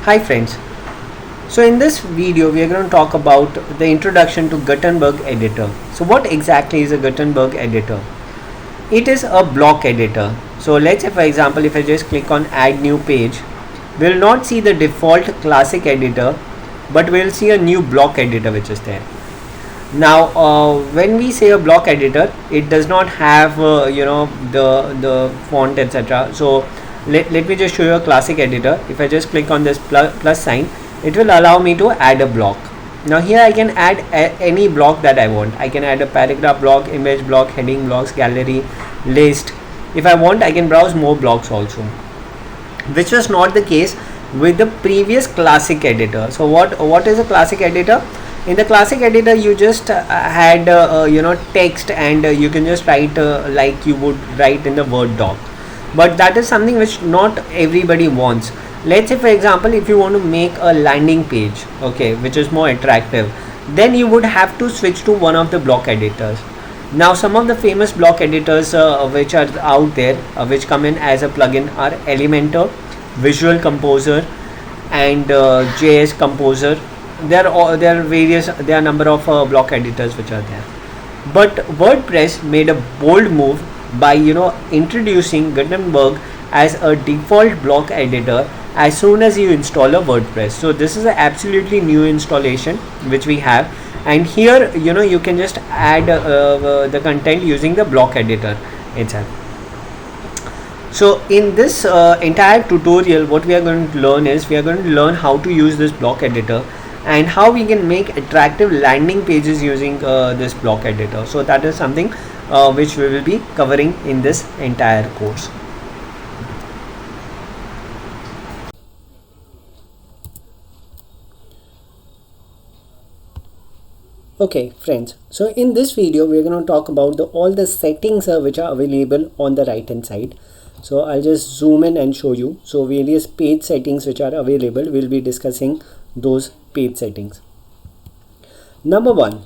Hi friends, so in this video we are going to talk about the introduction to Gutenberg editor. So what exactly is a Gutenberg editor? It is a block editor. So let's say for example if I just click on add new page, we'll not see the default classic editor, but we'll see a new block editor which is there. Now when we say a block editor, it does not have the font etc. So let me just show you a classic editor. If I just click on this plus sign, it will allow me to add a block. Now here I can add any block that I want. I can add a paragraph block, image block, heading blocks, gallery, list. If I want, I can browse more blocks also, which was not the case with the previous classic editor. So what is a classic editor? In the classic editor you just had text, and you can just write like you would write in the Word doc, but that is something which not everybody wants. Let's say for example if you want to make a landing page, okay, which is more attractive, then you would have to switch to one of the block editors. Now some of the famous block editors which are out there, which come in as a plugin, are Elementor, Visual Composer, and JS Composer. There are a number of block editors which are there, but WordPress made a bold move by introducing Gutenberg as a default block editor as soon as you install a WordPress. So this is an absolutely new installation which we have, and here you can just add the content using the block editor itself. So in this entire tutorial, what we are going to learn is we are going to learn how to use this block editor and how we can make attractive landing pages using this block editor. So that is something which we will be covering in this entire course. Okay friends, so in this video we are going to talk about all the settings which are available on the right hand side. So I'll just zoom in and show you. So various page settings which are available, we'll be discussing those page settings. Number one,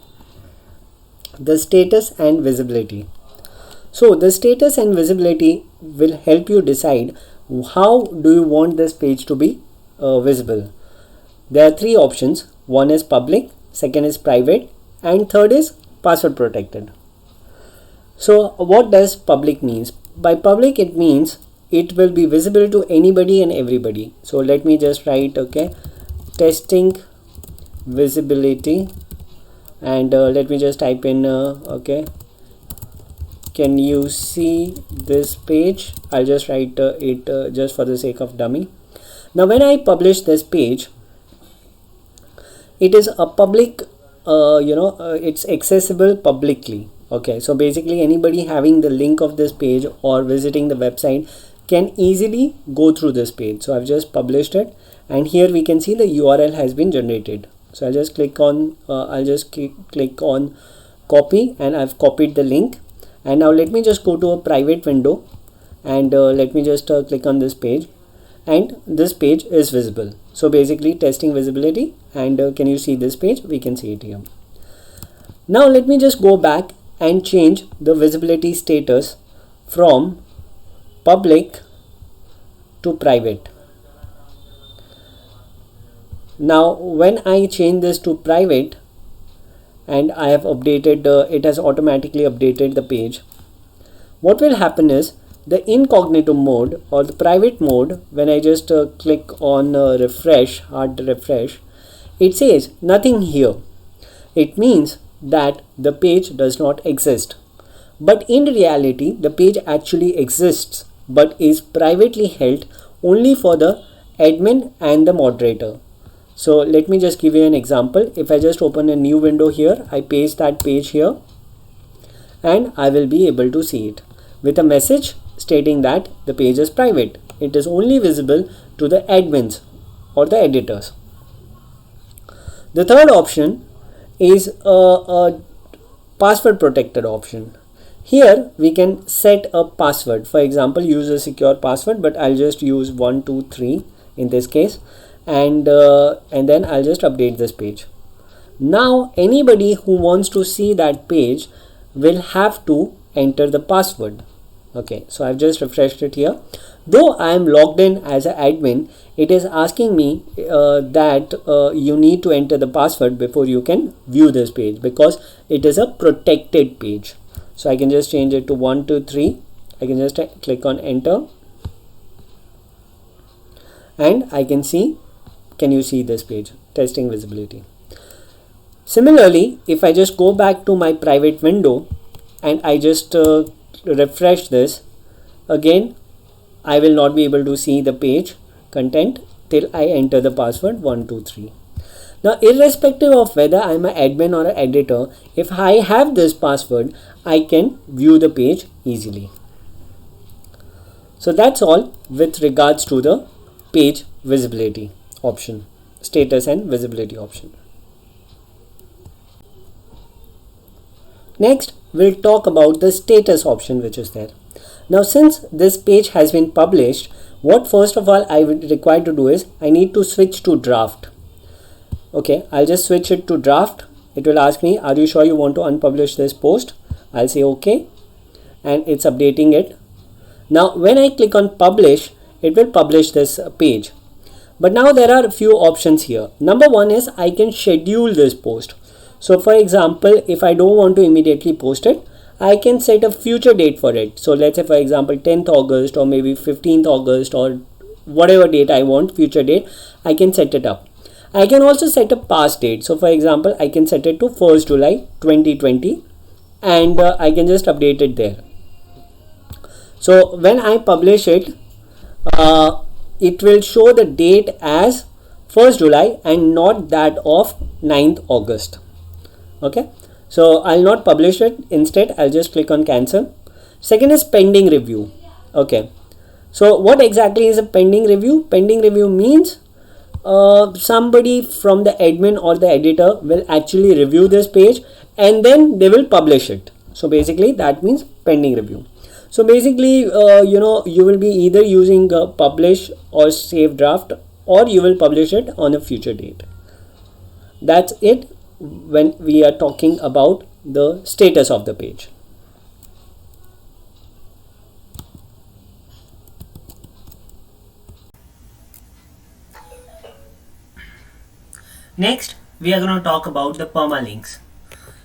the status and visibility. So the status and visibility will help you decide how do you want this page to be visible. There are three options. One is public, second is private, and third is password protected. So what does public means? By public it means it will be visible to anybody and everybody. So let me just write, okay, testing visibility, and let me just type in okay, can you see this page? I'll just write it just for the sake of dummy. Now when I publish this page, it is a public it's accessible publicly. Okay, so basically anybody having the link of this page or visiting the website can easily go through this page. So I've just published it, and here we can see the URL has been generated. So I'll just click on click on copy, and I've copied the link. And now let me just go to a private window, and let me just click on this page, and this page is visible. So basically testing visibility, and can you see this page? We can see it here. Now let me just go back and change the visibility status from public to private. Now when I change this to private, and I have updated, it has automatically updated the page. What will happen is the incognito mode or the private mode, when I just click on refresh, hard refresh, it says nothing here. It means that the page does not exist, but in reality the page actually exists, but is privately held only for the admin and the moderator. So let me just give you an example. If I just open a new window here, I paste that page here, and I will be able to see it with a message stating that the page is private. It is only visible to the admins or the editors. The third option is a password protected option. Here we can set a password. For example, use a secure password, but I'll just use 123 in this case, and then I'll just update this page. Now anybody who wants to see that page will have to enter the password. Okay, so I've just refreshed it here. Though I am logged in as an admin, it is asking me that you need to enter the password before you can view this page, because it is a protected page. So I can just change it to 123. I can just click on enter, and I can see, can you see this page, testing visibility. Similarly, if I just go back to my private window and I just refresh this again, I will not be able to see the page content till I enter the password 123. Now, irrespective of whether I'm an admin or an editor, if I have this password, I can view the page easily. So that's all with regards to the page visibility option, status and visibility option. Next, we'll talk about the status option which is there. Now, since this page has been published, what first of all I would require to do is I need to switch to draft. Okay, I'll just switch it to draft. It will ask me, are you sure you want to unpublish this post? I'll say okay, and it's updating it. Now, when I click on publish, it will publish this page. But now there are a few options here. Number one is I can schedule this post. So for example, if I don't want to immediately post it, I can set a future date for it. So let's say for example 10th August or maybe 15th August or whatever date I want, future date, I can set it up. I can also set a past date. So for example, I can set it to 1st July 2020 and I can just update it there. So when I publish it, it will show the date as 1st July and not that of 9th August. Okay, so I'll not publish it. Instead, I'll just click on cancel. Second is pending review. Okay, so what exactly is a pending review? Pending review means somebody from the admin or the editor will actually review this page and then they will publish it. So basically that means pending review. So basically you will be either using publish or save draft, or you will publish it on a future date. That's it when we are talking about the status of the page. Next, we are going to talk about the permalinks.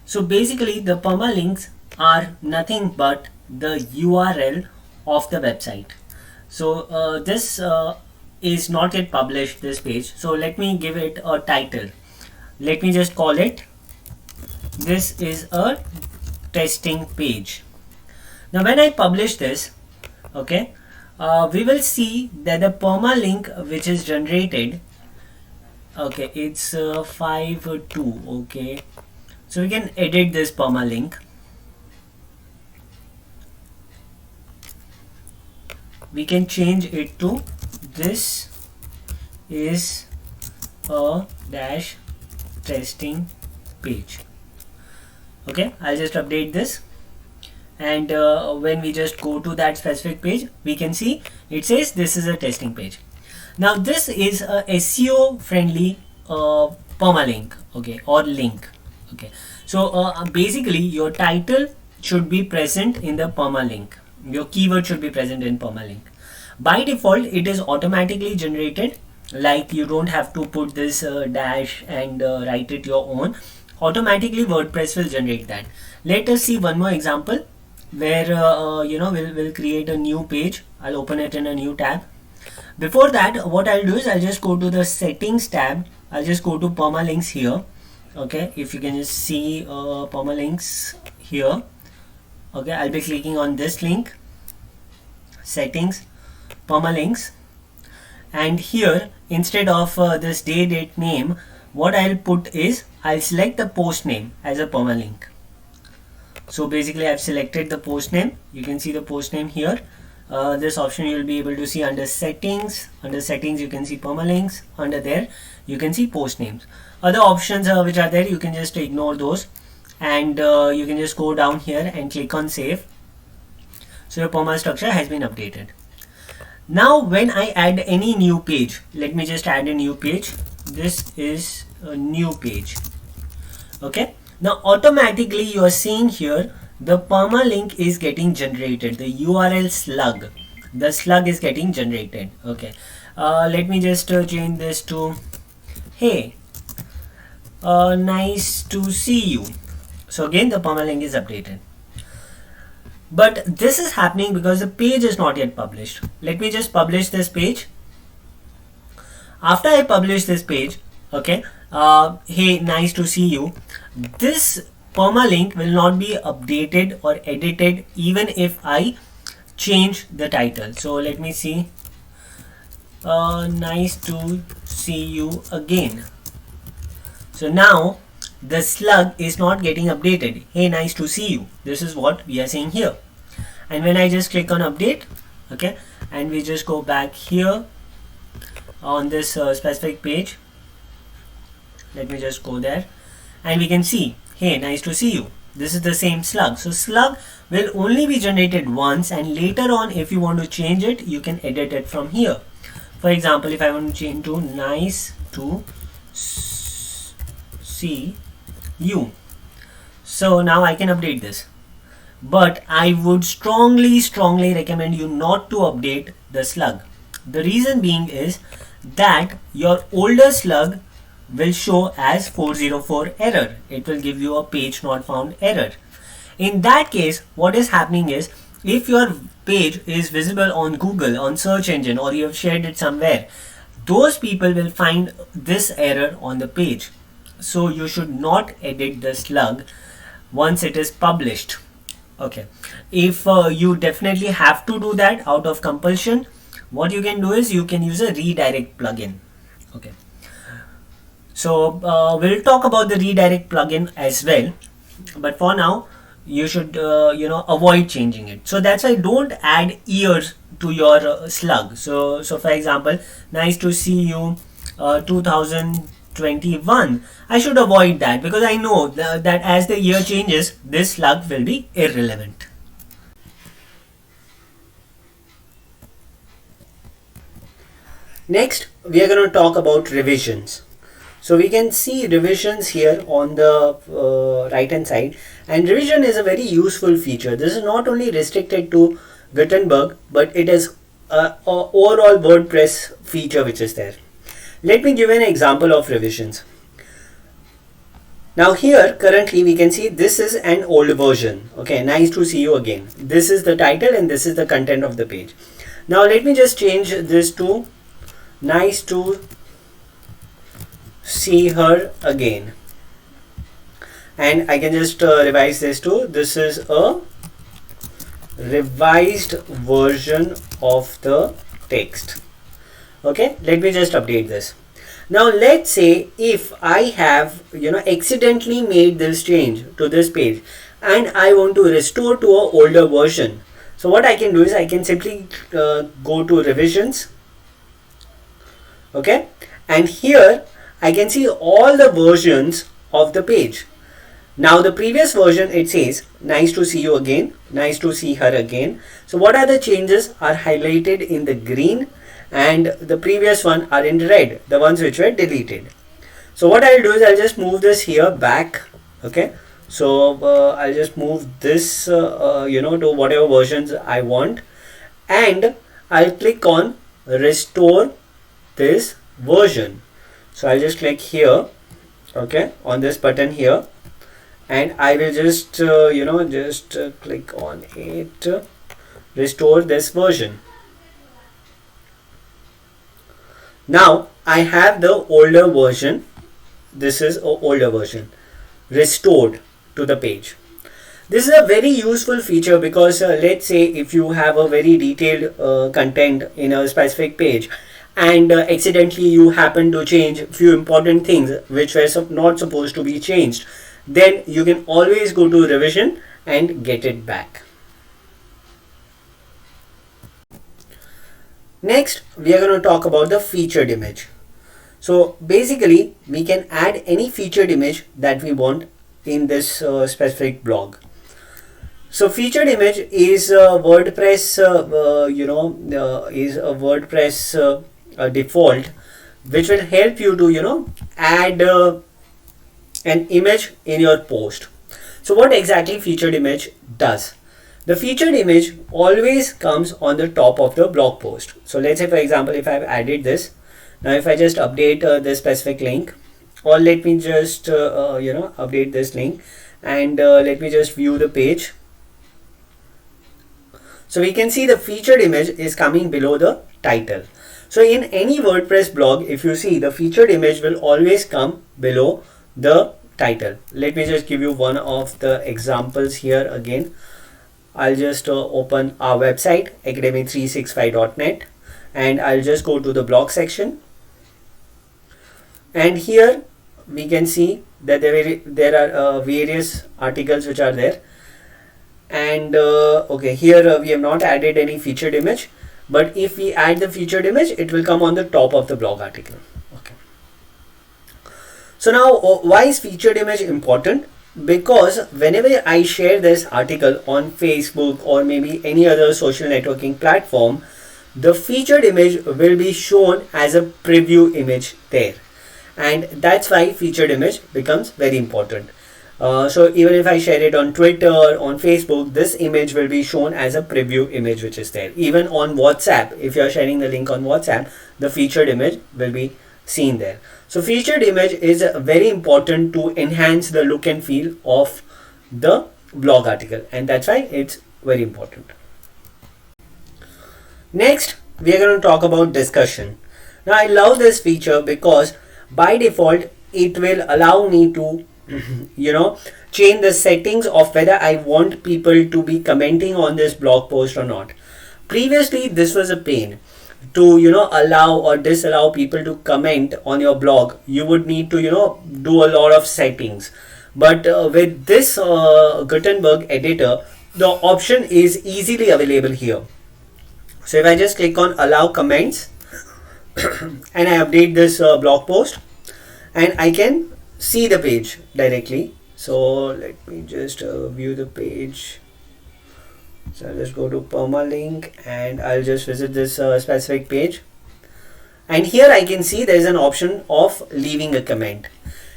So basically the permalinks are nothing but the URL of the website. So this is not yet published, this page. So let me give it a title. Let me just call it, this is a testing page. Now when I publish this, okay, we will see that the permalink which is generated, okay, it's 5.2. okay, so we can edit this permalink. We can change it to, this is a dash testing page. Okay, I'll just update this, and when we just go to that specific page, we can see it says this is a testing page. Now this is a SEO friendly permalink, okay, or link. Okay, so basically your title should be present in the permalink. Your keyword should be present in permalink. By default, it is automatically generated. Like you don't have to put this dash and write it your own. Automatically WordPress will generate that. Let us see one more example where we'll create a new page. I'll open it in a new tab. Before that, what I'll do is I'll just go to the settings tab. I'll just go to permalinks here. Okay, if you can just see permalinks here. Okay, I'll be clicking on this link, settings, permalinks, and here instead of this date name, what I'll put is I'll select the post name as a permalink. So basically I've selected the post name. You can see the post name here. This option you'll be able to see under settings. Under settings you can see permalinks. Under there you can see post names. Other options which are there, you can just ignore those, and you can just go down here and click on save. So your perma structure has been updated. Now when I add any new page, let me just add a new page. This is a new page. Okay, now automatically you are seeing here the permalink is getting generated, the URL slug, the slug is getting generated. Okay, let me just change this to, hey, nice to see you. So again the permalink is updated. But this is happening because the page is not yet published. Let me just publish this page. After I publish this page, okay, hey, nice to see you, this permalink will not be updated or edited even if I change the title. So let me see, nice to see you again. So now the slug is not getting updated. Hey, nice to see you. This is what we are saying here. And when I just click on update, okay, and we just go back here on this specific page, let me just go there, and we can see, hey, nice to see you. This is the same slug. So slug will only be generated once, and later on if you want to change it, you can edit it from here. For example, if I want to change to nice to see you, so now I can update this. But I would strongly recommend you not to update the slug. The reason being is that your older slug will show as 404 error. It will give you a page not found error. In that case, what is happening is, if your page is visible on Google, on search engine, or you have shared it somewhere, those people will find this error on the page. So you should not edit the slug once it is published. Okay, if you definitely have to do that out of compulsion, what you can do is you can use a redirect plugin. Okay, so we'll talk about the redirect plugin as well, but for now you should avoid changing it. So that's why don't add years to your slug. So for example, nice to see you 2021, I should avoid that because I know that as the year changes, this slug will be irrelevant. Next, we are going to talk about revisions. So we can see revisions here on the right hand side, and revision is a very useful feature. This is not only restricted to Gutenberg, but it is an overall WordPress feature which is there. Let me give an example of revisions. Now here currently we can see this is an old version. Okay, nice to see you again. This is the title and this is the content of the page. Now let me just change this to nice to see her again, and I can just revise this to, this is a revised version of the text. Okay, let me just update this. Now let's say if I have accidentally made this change to this page and I want to restore to an older version. So what I can do is I can simply go to revisions. Okay, and here I can see all the versions of the page. Now the previous version, it says nice to see you again, nice to see her again. So what are the changes are highlighted in the green, and the previous one are in red, the ones which were deleted. So what I'll do is I'll just move this here back. Okay, so I'll just move this to whatever versions I want, and I'll click on restore this version. So I'll just click here, okay, on this button here, and I will just click on it, restore this version. Now I have the older version. This is an older version restored to the page. This is a very useful feature because let's say if you have a very detailed content in a specific page, and accidentally you happen to change few important things which were not supposed to be changed, then you can always go to revision and get it back. Next, we are going to talk about the featured image. So basically we can add any featured image that we want in this specific blog. So featured image is WordPress default, which will help you to add an image in your post. So what exactly featured image does? The featured image always comes on the top of the blog post. So let's say, for example, if I've added this, now if I just update this specific link, or let me just update this link, and let me just view the page. So we can see the featured image is coming below the title. So in any WordPress blog, if you see, the featured image will always come below the title. Let me just give you one of the examples here again. I'll just open our website academy365.net, and I'll just go to the blog section, and here we can see that there are various articles which are there, and okay, here we have not added any featured image, but if we add the featured image, it will come on the top of the blog article. Okay, so now why is featured image important? Because whenever I share this article on Facebook or maybe any other social networking platform, the featured image will be shown as a preview image there, and that's why featured image becomes very important. So even if I share it on Twitter, on Facebook, this image will be shown as a preview image which is there. Even on WhatsApp, if you are sharing the link on WhatsApp, the featured image will be seen there. So featured image is very important to enhance the look and feel of the blog article, and that's why it's very important. Next, we are going to talk about discussion. Now I love this feature because by default it will allow me to change the settings of whether I want people to be commenting on this blog post or not. Previously this was a pain. To allow or disallow people to comment on your blog, you would need to do a lot of settings, but with this Gutenberg editor, the option is easily available here. So if I just click on allow comments and I update this blog post, and I can see the page directly. So let me just view the page. So I'll just go to Permalink and I'll just visit this specific page, and here I can see there is an option of leaving a comment.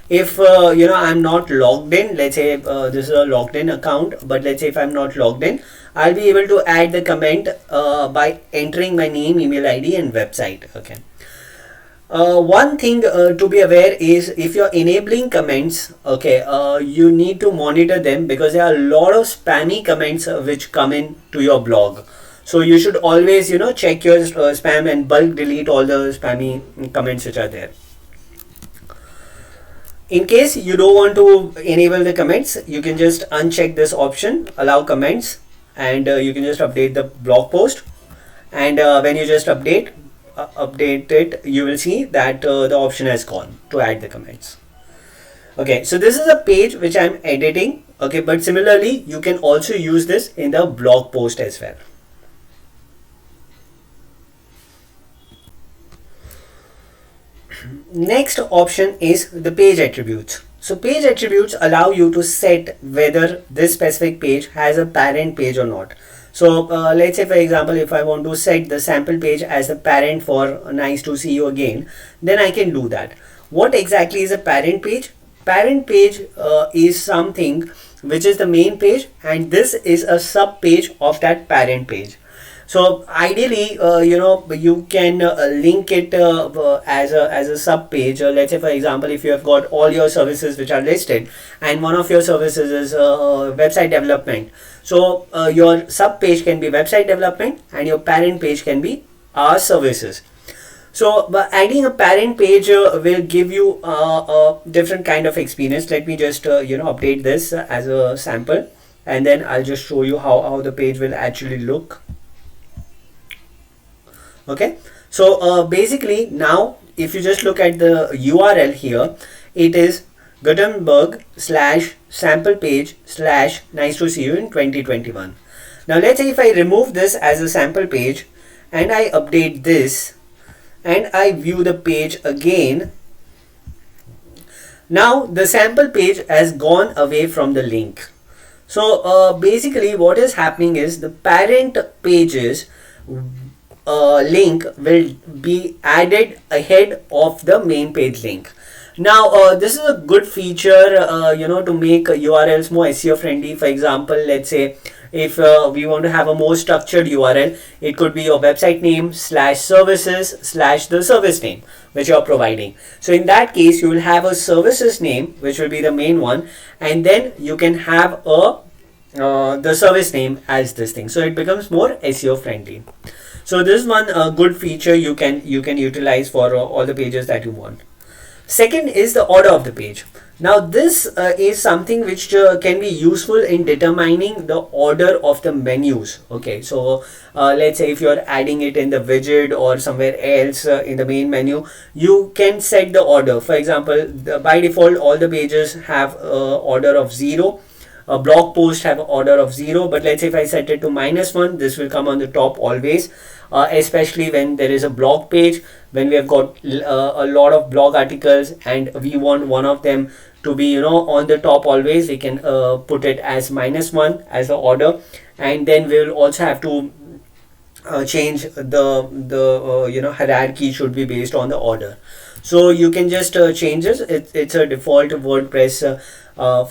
If I'm not logged in, let's say this is a logged in account, but let's say if I'm not logged in, I'll be able to add the comment by entering my name, email ID and website. Okay. One thing to be aware is if you're enabling comments, okay, you need to monitor them because there are a lot of spammy comments which come in to your blog. So you should always check your spam and bulk delete all the spammy comments which are there. In case you don't want to enable the comments, you can just uncheck this option, allow comments, and you can just update the blog post, and when you just update it, you will see that the option has gone to add the comments. Okay, so this is a page which I'm editing. Okay, but similarly you can also use this in the blog post as well. Next option is the page attributes. So page attributes allow you to set whether this specific page has a parent page or not. So let's say for example, if I want to set the sample page as the parent for nice to see you again, then I can do that. What exactly is a parent page? Parent page is something which is the main page, and this is a sub page of that parent page. So ideally, you can link it as a sub page. Let's say for example, if you have got all your services which are listed, and one of your services is website development. So your sub page can be website development, and your parent page can be our services. So by adding a parent page will give you a different kind of experience. Let me just update this as a sample, and then I'll just show you how the page will actually look. Okay, so basically now if you just look at the URL here, it is Gutenberg/sample page/ nice to see you in 2021. Now let's say if I remove this as a sample page and I update this and I view the page again, now the sample page has gone away from the link. So basically what is happening is the parent pages link will be added ahead of the main page link. Now, this is a good feature, to make URLs more SEO friendly. For example, let's say if we want to have a more structured URL, it could be your website name slash services slash the service name which you are providing. So in that case, you will have a services name, which will be the main one, and then you can have a the service name as this thing. So it becomes more SEO friendly. So this is one good feature you can utilize for all the pages that you want. Second is the order of the page. Now this is something which can be useful in determining the order of the menus. Okay, so let's say if you're adding it in the widget or somewhere else in the main menu, you can set the order. For example, by default all the pages have order of 0. A blog post have order of 0, but let's say if I set it to -1, this will come on the top always, especially when there is a blog page, when we have got a lot of blog articles and we want one of them to be on the top always. We can put it as -1 as the order, and then we will also have to change the hierarchy should be based on the order. So you can just change this. It's a default WordPress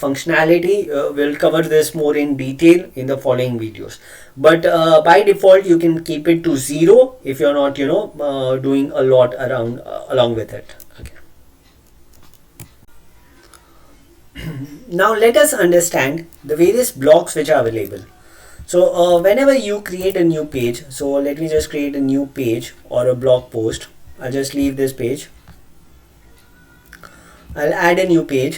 functionality. We'll cover this more in detail in the following videos, but by default you can keep it to 0 if you're not doing a lot around along with it. Okay. Now let us understand the various blocks which are available. So whenever you create a new page, so let me just create a new page or a blog post. I'll just leave this page. I'll add a new page.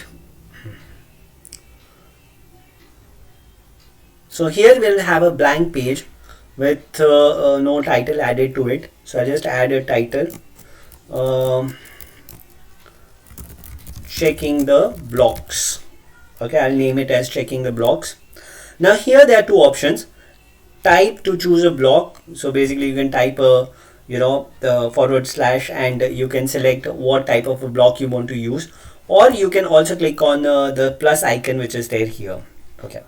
So here we'll have a blank page with no title added to it. So I just add a title, checking the blocks. Okay, I'll name it as checking the blocks. Now here there are two options. Type to choose a block. So basically you can type a the / and you can select what type of a block you want to use, or you can also click on the plus icon which is there here. Okay.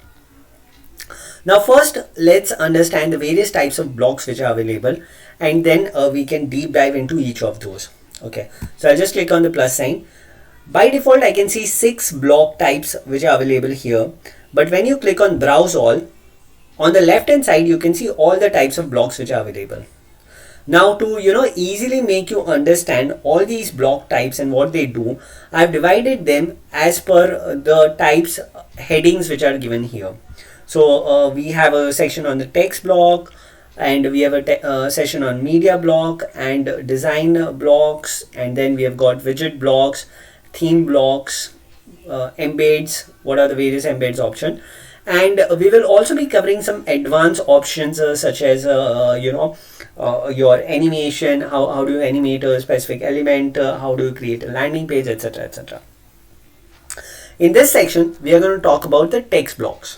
Now first let's understand the various types of blocks which are available, and then we can deep dive into each of those. Okay, so I'll just click on the plus sign. By default I can see 6 block types which are available here, but when you click on browse all, on the left hand side you can see all the types of blocks which are available. Now to easily make you understand all these block types and what they do, I've divided them as per the types headings which are given here. So we have a section on the text block, and we have a session on media block and design blocks, and then we have got widget blocks, theme blocks, embeds, what are the various embeds option, and we will also be covering some advanced options such as your animation, how do you animate a specific element, how do you create a landing page, etc, etc. In this section we are going to talk about the text blocks.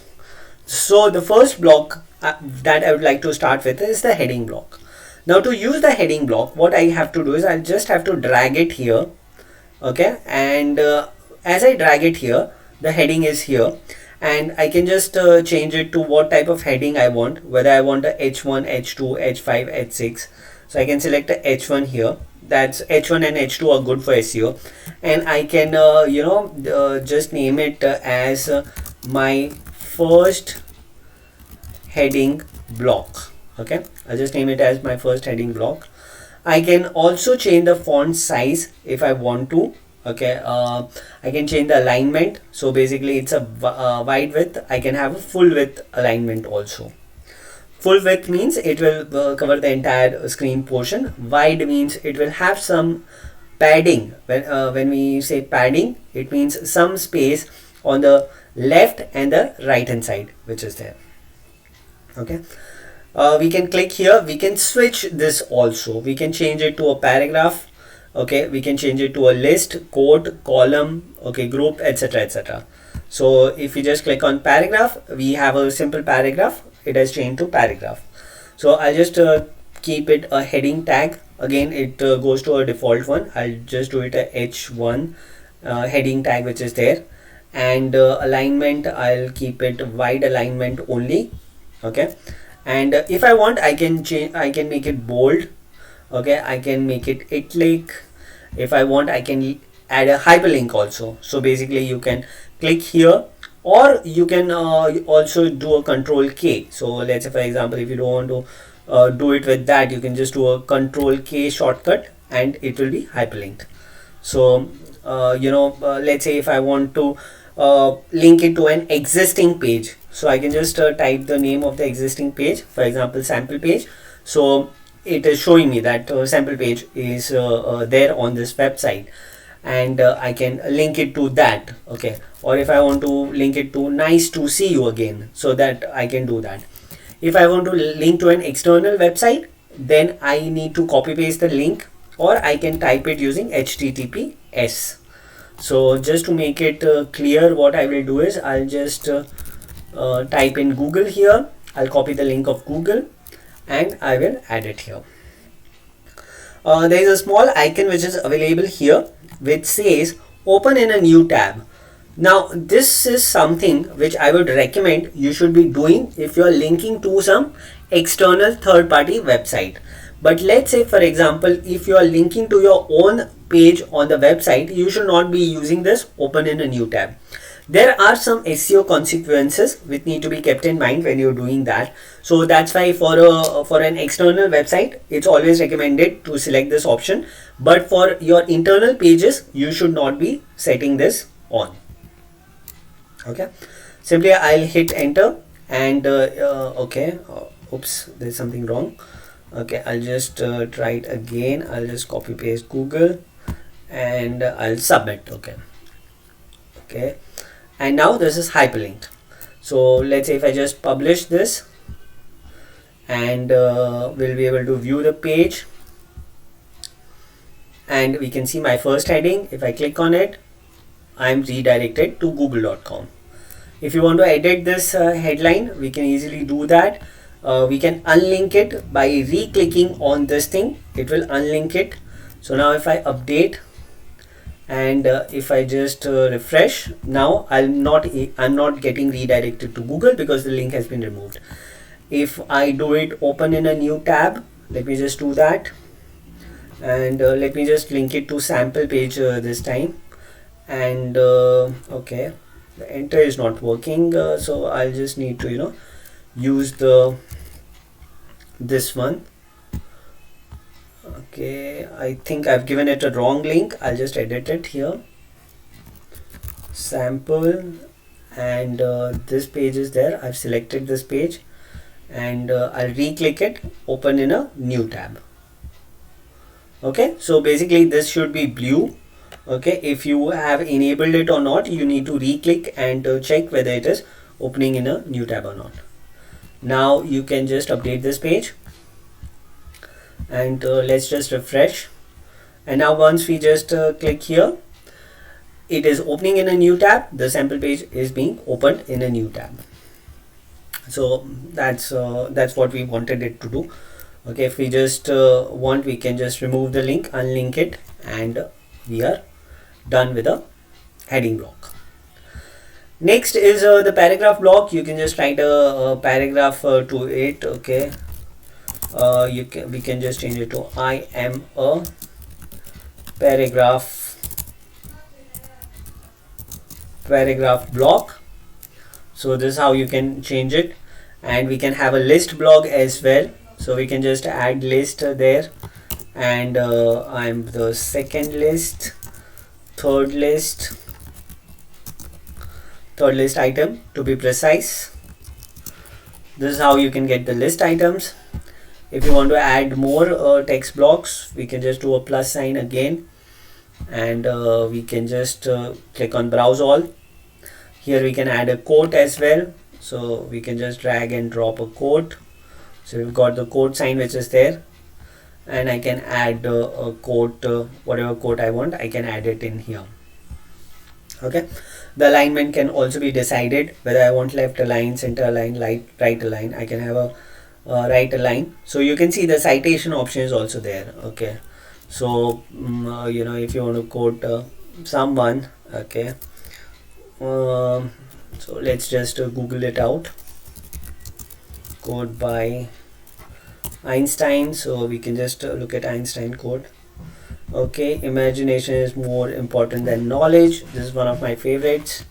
So the first block that I would like to start with is the heading block. Now to use the heading block, what I have to do is I'll just have to drag it here. Okay, and as I drag it here, the heading is here, and I can just change it to what type of heading I want, whether I want a H1, H2, H5, H6. So I can select a H1 here. That's H1 and H2 are good for SEO, and I can just name it as my first heading block. Okay, I'll just name it as my first heading block. I can also change the font size if I want to. Okay, I can change the alignment. So basically it's a wide width. I can have a full width alignment also. Full width means it will cover the entire screen portion. Wide means it will have some padding. When we say padding, it means some space on the left and the right hand side which is there. Okay, we can click here. We can switch this also. We can change it to a paragraph. Okay, we can change it to a list, quote, column, okay, group, etc, etc. So if you just click on paragraph, we have a simple paragraph. It has changed to paragraph. So I'll just keep it a heading tag. Again, it goes to a default one. I'll just do it a H1 heading tag which is there, and alignment I'll keep it wide alignment only. Okay, and if I want, I can change. I can make it bold. Okay, I can make it italic. If I want, I can add a hyperlink also. So basically you can click here, or you can also do a control K. So let's say for example, if you don't want to do it with that, you can just do a control K shortcut and it will be hyperlinked. So let's say if I want to link it to an existing page, so I can just type the name of the existing page, for example sample page. So it is showing me that sample page is there on this website, and I can link it to that. Okay, or if I want to link it to nice to see you again, so that I can do that. If I want to link to an external website, then I need to copy paste the link, or I can type it using HTTPS. So just to make it clear, what I will do is I'll just type in Google here. I'll copy the link of Google and I will add it here. There is a small icon which is available here which says open in a new tab. Now this is something which I would recommend you should be doing if you are linking to some external third-party website. But let's say for example, if you are linking to your own page on the website, you should not be using this open in a new tab. There are some SEO consequences which need to be kept in mind when you're doing that. So that's why for an external website, it's always recommended to select this option. But for your internal pages, you should not be setting this on. Okay, simply I'll hit enter and okay, oops, there's something wrong. Okay, I'll just try it again. I'll just copy paste Google and I'll submit. Okay, and now this is hyperlinked. So let's say if I just publish this, and we'll be able to view the page, and we can see my first heading. If I click on it, I'm redirected to google.com. If you want to edit this headline, we can easily do that. We can unlink it by re-clicking on this thing. It will unlink it. So now if I update and if I just refresh, now I'm not getting redirected to Google because the link has been removed. If I do it open in a new tab, let me just do that, and let me just link it to sample page this time. And okay, the enter is not working, so I'll just need to use this one. Okay, I think I've given it a wrong link. I'll just edit it here, sample, and this page is there. I've selected this page, and I'll re-click it, open in a new tab. Okay, so basically this should be blue. Okay, if you have enabled it or not, you need to re-click and check whether it is opening in a new tab or not. Now you can just update this page, and let's just refresh. And now once we just click here, it is opening in a new tab. The sample page is being opened in a new tab. So that's what we wanted it to do. Okay, if we just want, we can just remove the link, unlink it, and we are done with the heading block. Next is the paragraph block. You can just write a paragraph to it. Okay, we can just change it to I am a paragraph block. So this is how you can change it. And we can have a list block as well. So we can just add list there, and I'm the second list, third list item to be precise. This is how you can get the list items. If you want to add more text blocks, we can just do a plus sign again, and we can just click on browse all. Here we can add a quote as well, so we can just drag and drop a quote. So we've got the quote sign which is there, and I can add a quote, whatever quote I want, I can add it in here. Okay, the alignment can also be decided whether I want left align, center align, right align. I can have a right align. So you can see the citation option is also there. Okay, so if you want to quote someone, okay, so let's just Google it out. Quote by Einstein. So we can just look at Einstein quote. Okay, imagination is more important than knowledge. This is one of my favorites,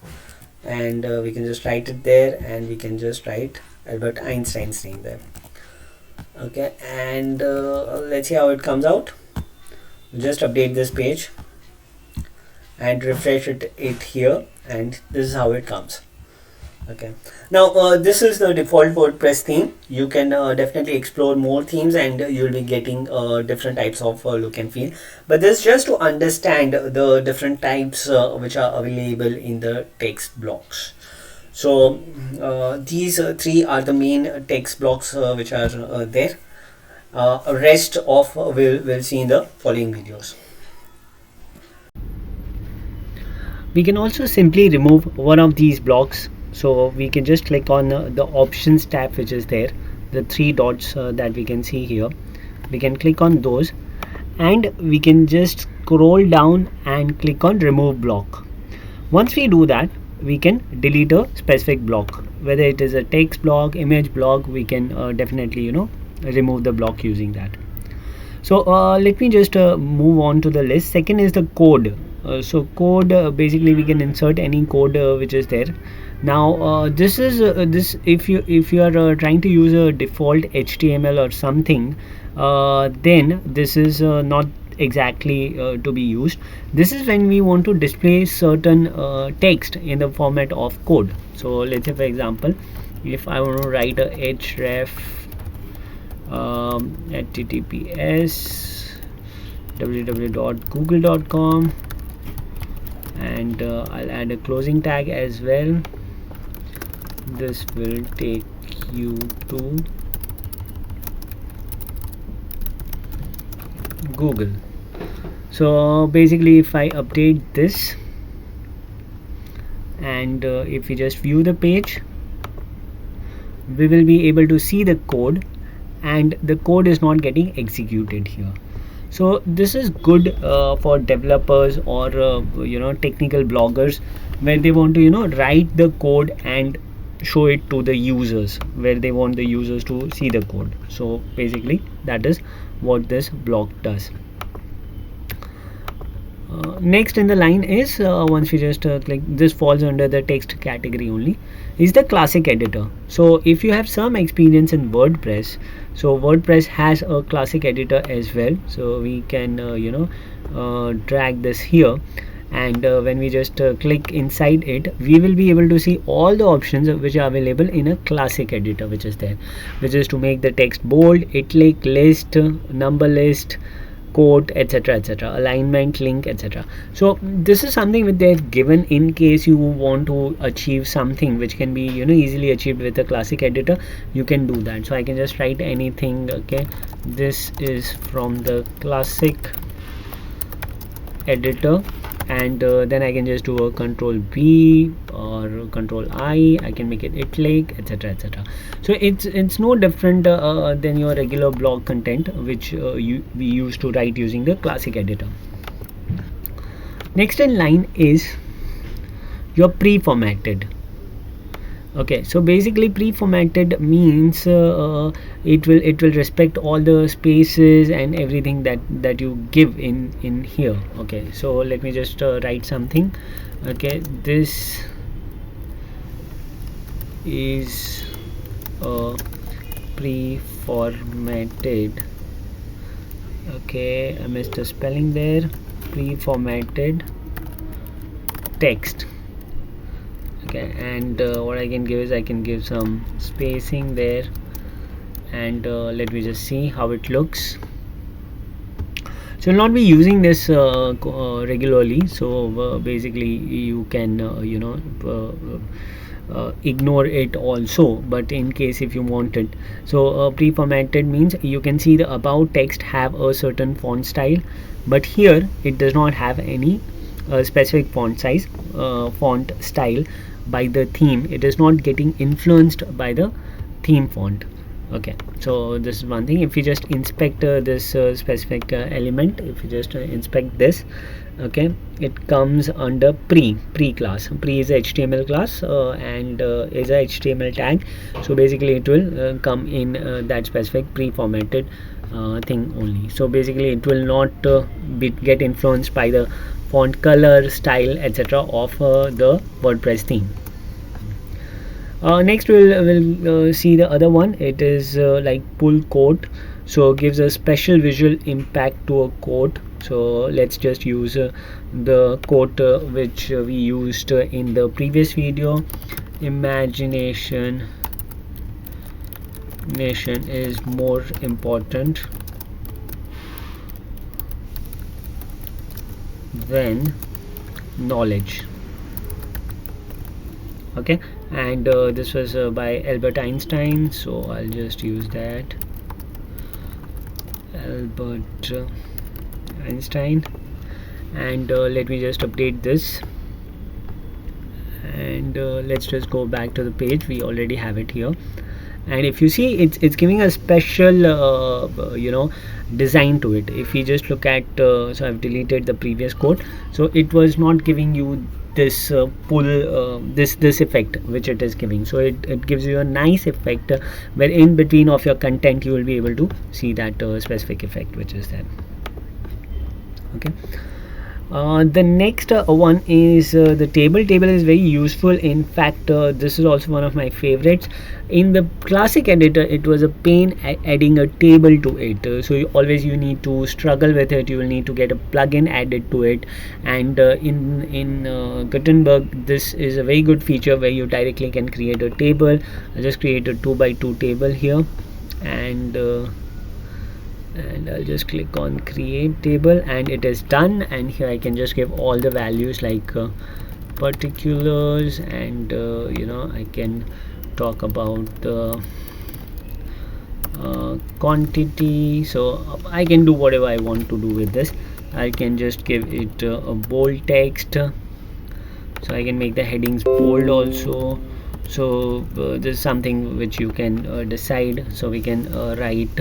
and we can just write it there, and we can just write Albert Einstein's name there. Okay, and let's see how it comes out. Just update this page and refresh it here, and this is how it comes. Okay, now this is the default WordPress theme. You can definitely explore more themes, and you'll be getting different types of look and feel, but this is just to understand the different types which are available in the text blocks. So these three are the main text blocks which are there. Rest of we'll see in the following videos. We can also simply remove one of these blocks. So we can just click on the options tab which is there, the three dots that we can see here. We can click on those, and we can just scroll down and click on remove block. Once we do that, we can delete a specific block, whether it is a text block, image block. We can definitely remove the block using that. So let me just move on to the list. Second is the code. So code, basically we can insert any code which is there. Now this is this if you are trying to use a default HTML or something, then this is not exactly to be used. This is when we want to display certain text in the format of code. So let's say, for example, if I want to write a href https www.google.com, and I'll add a closing tag as well. This will take you to Google. So basically, if I update this, and if we just view the page, we will be able to see the code, and the code is not getting executed here. So this is good for developers or technical bloggers, where they want to write the code and show it to the users, where they want the users to see the code. So basically that is what this block does. Next in the line is once we just click, this falls under the text category only, is the classic editor. So if you have some experience in WordPress, so WordPress has a classic editor as well. So we can drag this here, and when we just click inside it, we will be able to see all the options which are available in a classic editor, which is there, which is to make the text bold, italic, list, number list, quote, etc, etc, alignment, link, etc. So this is something which they've given in case you want to achieve something which can be easily achieved with a classic editor. You can do that. So I can just write anything. Okay, this is from the classic editor, and then I can just do a Control B or Control I can make it italic, etc, etc. So it's no different than your regular blog content which we used to write using the classic editor. Next in line is your pre-formatted. Okay, so basically pre-formatted means it will respect all the spaces and everything that you give in here. Okay, so let me just write something. Okay, this is a pre-formatted, okay, I missed a spelling there, pre-formatted text. Okay, and what I can give is I can give some spacing there, and let me just see how it looks. So you'll not be using this regularly, so basically you can ignore it also, but in case if you want it. So pre-formatted means you can see the about text have a certain font style, but here it does not have any specific font size, font style by the theme. It is not getting influenced by the theme font. Okay, so this is one thing. If you just inspect this specific element, if you just inspect this, okay, it comes under pre class. Pre is a HTML class and is a HTML tag. So basically it will come in that specific pre-formatted thing only. So basically it will not get influenced by the font color, style, etc. of the WordPress theme. Next we'll see the other one. It is like pull quote, so gives a special visual impact to a quote. So let's just use the quote which we used in the previous video. Imagination is more important than knowledge. Okay, and this was by Albert Einstein, so I'll just use that. Albert Einstein, and let me just update this, and let's just go back to the page. We already have it here, and if you see, it's giving a special design to it. If you just look at so I've deleted the previous quote, so it was not giving you this this effect which it is giving. So it gives you a nice effect where in between of your content you will be able to see that specific effect which is there. Okay. The next one is the table. Table is very useful. In fact, this is also one of my favorites. In the classic editor, it was a pain adding a table to it. So you need to struggle with it. You will need to get a plugin added to it. And in Gutenberg, this is a very good feature where you directly can create a table. I'll just create a 2x2 table here, and I'll just click on create table, and it is done. And here I can just give all the values like particulars, and I can talk about the quantity. So I can do whatever I want to do with this. I can just give it a bold text, so I can make the headings bold also. So this is something which you can decide. So we can write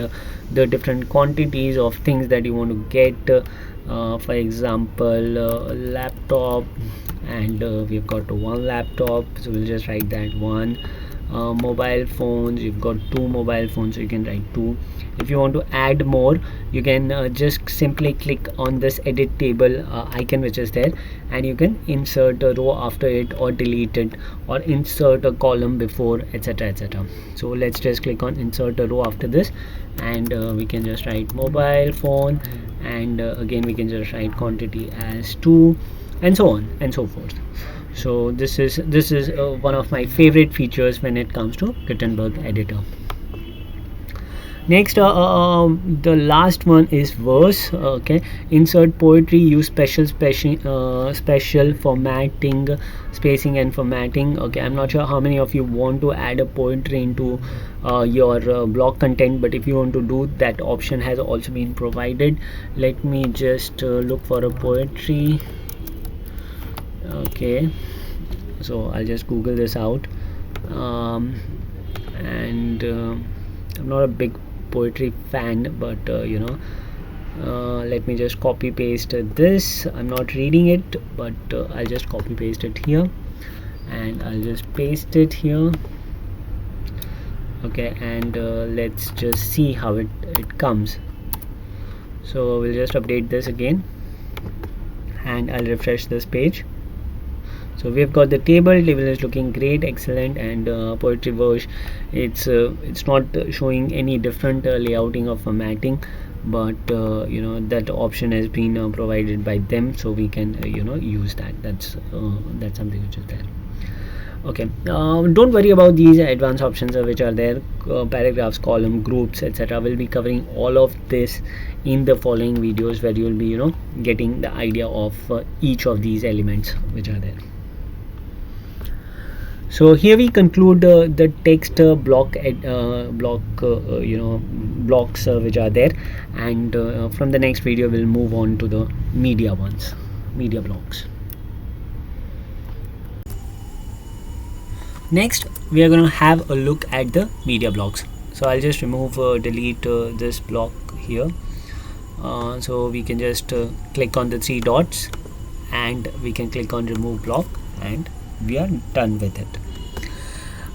the different quantities of things that you want to get. For example, laptop, and we've got one laptop, so we'll just write that one. Mobile phones, you've got 2 mobile phones, so you can write 2. If you want to add more, you can just simply click on this edit table icon which is there, and you can insert a row after it, or delete it, or insert a column before, etc, etc. So let's just click on insert a row after this, and we can just write mobile phone, and again we can just write quantity as 2, and so on and so forth. So this is one of my favorite features when it comes to Gutenberg editor. Next, the last one is verse. Okay, insert poetry, use special formatting, spacing and formatting. Okay, I'm not sure how many of you want to add a poetry into your blog content, but if you want to do that, option has also been provided. Let me just look for a poetry. Okay, so I'll just Google this out, and I'm not a big poetry fan, but let me just copy paste this. I'm not reading it, but I'll just copy paste it here, and I'll just paste it here. Okay, and let's just see how it comes. So we'll just update this again, and I'll refresh this page. So we've got the table is looking great, excellent, and poetry verse, it's not showing any different layouting or formatting, but that option has been provided by them, so we can use that. That's something which is there. Okay, don't worry about these advanced options which are there, paragraphs, column, groups, etc. We'll be covering all of this in the following videos, where you will be getting the idea of each of these elements which are there. So here we conclude the text blocks which are there, and from the next video we'll move on to the media blocks. Next we are going to have a look at the media blocks. So I'll just remove delete this block here. So we can just click on the 3 dots, and we can click on remove block, and we are done with it.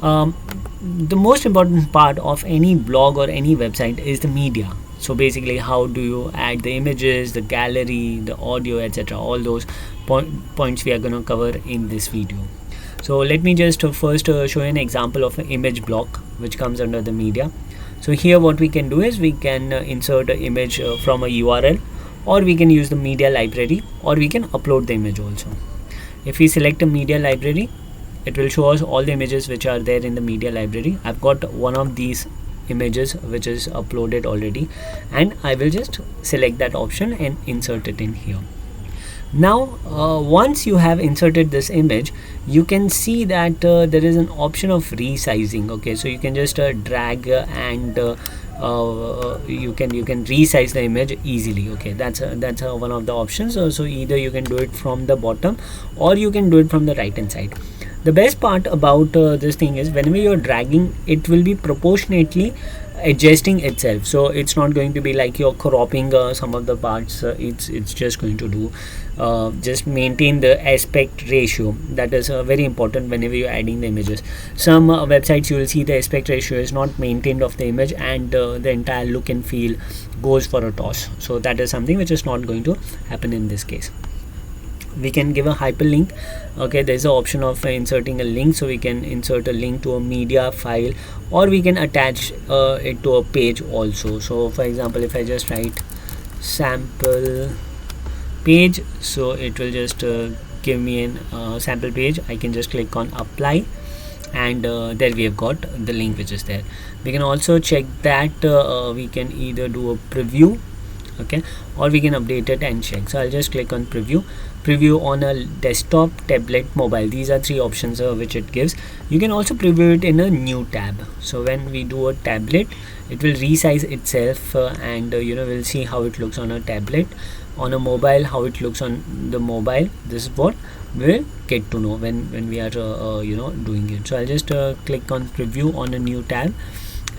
The most important part of any blog or any website is the media. So basically, how do you add the images, the gallery, the audio, etc. All those points we are going to cover in this video. So let me just first show you an example of an image block which comes under the media. So here what we can do is we can insert an image from a URL, or we can use the media library, or we can upload the image also. If we select a media library, it will show us all the images which are there in the media library. I've got one of these images which is uploaded already, and I will just select that option and insert it in here. Now once you have inserted this image, you can see that there is an option of resizing. Okay, so you can just drag and you can resize the image easily. Okay, that's one of the options. So either you can do it from the bottom, or you can do it from the right hand side. The best part about this thing is whenever you're dragging, it will be proportionately adjusting itself. So it's not going to be like you're cropping some of the parts. It's just going to do just maintain the aspect ratio. That is very important whenever you're adding the images. Some websites you will see the aspect ratio is not maintained of the image, and the entire look and feel goes for a toss. So that is something which is not going to happen in this case. We can give a hyperlink. Okay, there's an option of inserting a link, so we can insert a link to a media file, or we can attach it to a page also. So for example, if I just write sample page, so it will just give me an sample page. I can just click on apply, and there we have got the link which is there. We can also check that we can either do a preview, okay, or we can update it and check. So I'll just click on preview on a desktop, tablet, mobile. These are three options which it gives. You can also preview it in a new tab. So when we do a tablet, it will resize itself, and we'll see how it looks on a tablet. On a mobile, how it looks on the mobile. This is what we'll get to know when we are doing it. So I'll just click on preview on a new tab,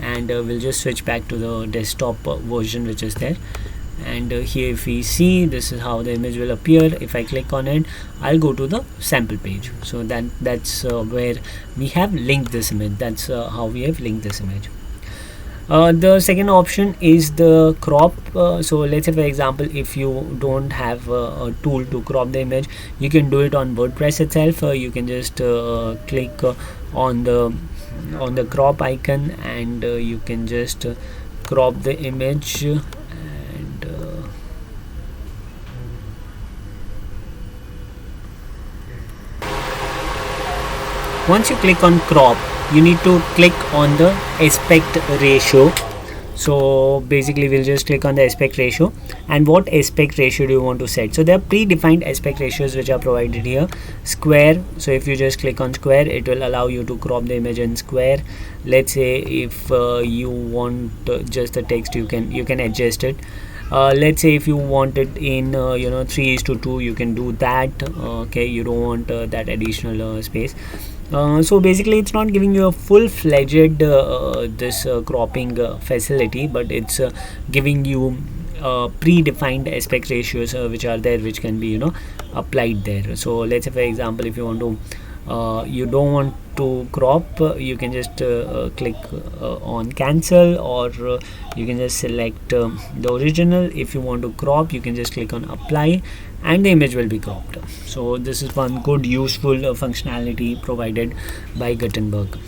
and we'll just switch back to the desktop version which is there. And here if we see, this is how the image will appear. If I click on it, I'll go to the sample page. So that's where we have linked this image. That's how we have linked this image. The second option is the crop. So let's say for example, if you don't have a tool to crop the image, you can do it on WordPress itself. You can just click on the crop icon, and you can just crop the image. Once you click on crop, you need to click on the aspect ratio. So basically we'll just click on the aspect ratio, and what aspect ratio do you want to set. So there are predefined aspect ratios which are provided here. Square, so if you just click on square, it will allow you to crop the image in square. Let's say if you want just the text, you can adjust it. Let's say if you want it in 3:2, you can do that. Okay, you don't want that additional space. So basically it's not giving you a full-fledged this cropping facility, but it's giving you predefined aspect ratios which are there, which can be applied there. So let's say for example, if you want to you don't want to crop, you can just click on cancel, or you can just select the original. If you want to crop, you can just click on apply, and the image will be cropped. So this is one good useful functionality provided by Gutenberg.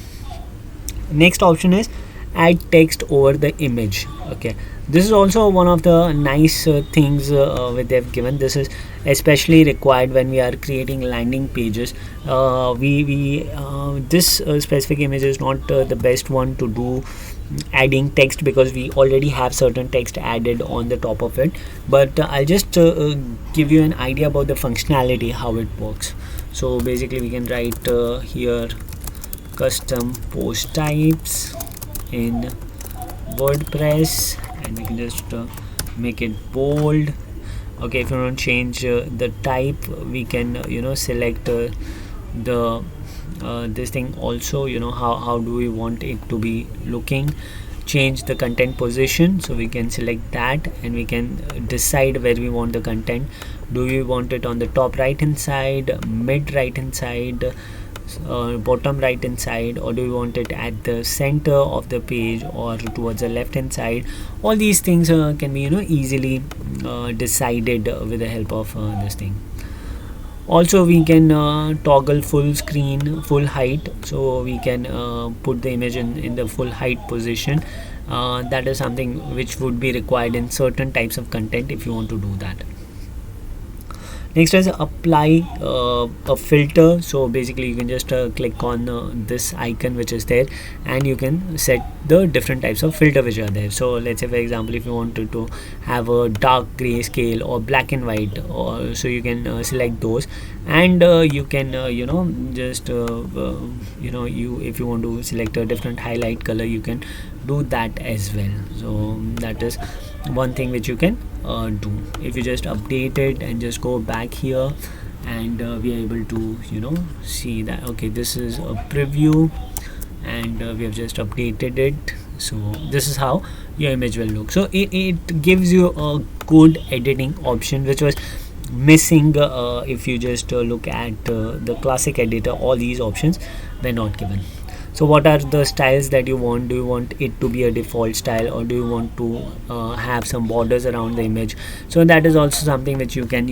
Next option is add text over the image. Okay, this is also one of the nice things which they have given. This is especially required when we are creating landing pages. This specific image is not the best one to do adding text, because we already have certain text added on the top of it, but I'll just give you an idea about the functionality, how it works. So basically we can write here custom post types in WordPress, and we can just make it bold. Okay, if you want to change the type, we can select the this thing also. How do we want it to be looking. Change the content position, so we can select that, and we can decide where we want the content. Do we want it on the top right hand side, mid right hand side, bottom right hand side, or do you want it at the center of the page or towards the left hand side? All these things can be easily decided with the help of this thing. Also, we can toggle full screen, full height, so we can put the image in the full height position. That is something which would be required in certain types of content if you want to do that. Next is apply a filter. So basically you can just click on this icon which is there, and you can set the different types of filter which are there. So let's say, for example, if you wanted to have a dark gray scale or black and white, or so you can select those, and you can just if you want to select a different highlight color, you can do that as well. So that is one thing which you can do. If you just update it and just go back here, and we are able to see that, okay, this is a preview, and we have just updated it. So this is how your image will look. So it gives you a good editing option which was missing if you just look at the classic editor. All these options, they're not given. So what are the styles that you want? Do you want it to be a default style, or do you want to have some borders around the image? So that is also something which you can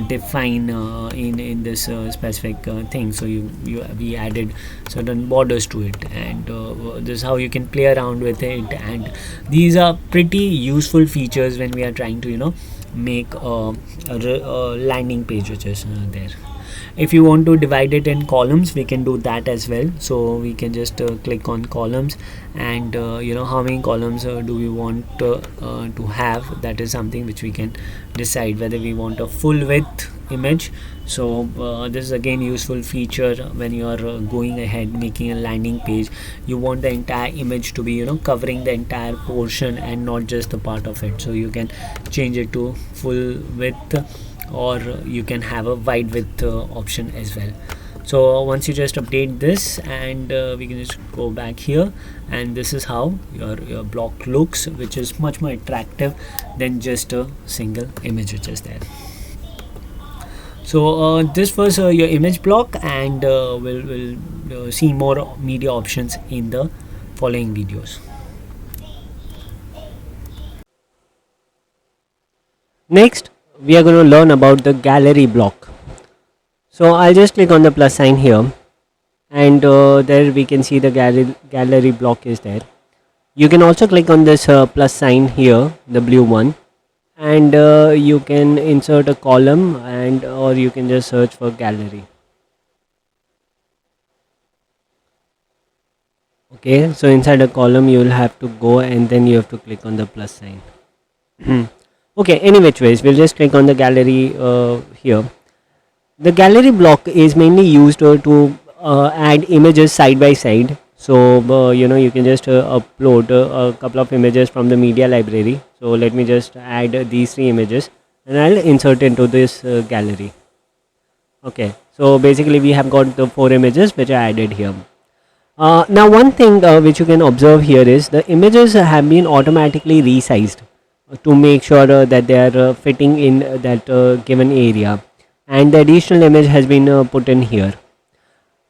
define in this specific thing. So we added certain borders to it, and this is how you can play around with it. And these are pretty useful features when we are trying to make a landing page which is there. If you want to divide it in columns, we can do that as well. So we can just click on columns, and how many columns do we want to have. That is something which we can decide, whether we want a full width image. So this is again useful feature when you are going ahead making a landing page. You want the entire image to be covering the entire portion and not just the part of it. So you can change it to full width, or you can have a wide width option as well. So once you just update this, and we can just go back here, and this is how your block looks, which is much more attractive than just a single image which is there. So this was your image block, and we'll see more media options in the following videos. Next, we are going to learn about the gallery block. So I'll just click on the plus sign here, and there we can see the gallery block is there. You can also click on this plus sign here, the blue one, and you can insert a column, and or you can just search for gallery. Okay, so inside a column you will have to go, and then you have to click on the plus sign. Okay, any which ways, we'll just click on the gallery here. The gallery block is mainly used to add images side by side. So you can just upload a couple of images from the media library. So let me just add these 3 images, and I'll insert into this gallery. Okay, so basically we have got the 4 images which are added here. Now one thing which you can observe here is the images have been automatically resized to make sure that they are fitting in that given area, and the additional image has been put in here.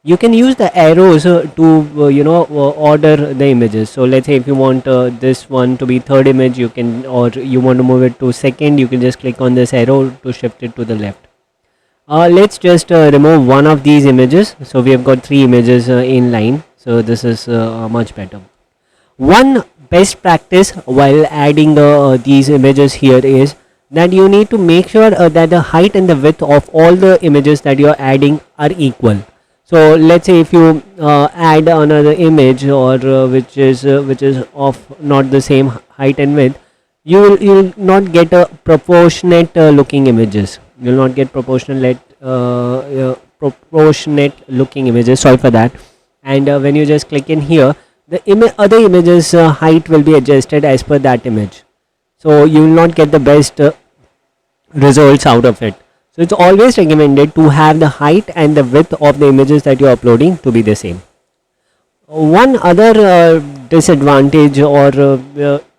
You can use the arrows to order the images. So let's say if you want this one to be third image, you can, or you want to move it to second, you can just click on this arrow to shift it to the left. Let's just remove one of these images. So we have got 3 images in line, so this is much better. One best practice while adding these images here is that you need to make sure that the height and the width of all the images that you are adding are equal. So let's say if you add another image, or which is of not the same height and width, you will not get a proportionate looking images. You will not get proportionate looking images. Sorry for that. And when you just click in here, the other images height will be adjusted as per that image. So you will not get the best results out of it. So it's always recommended to have the height and the width of the images that you are uploading to be the same. One other disadvantage, or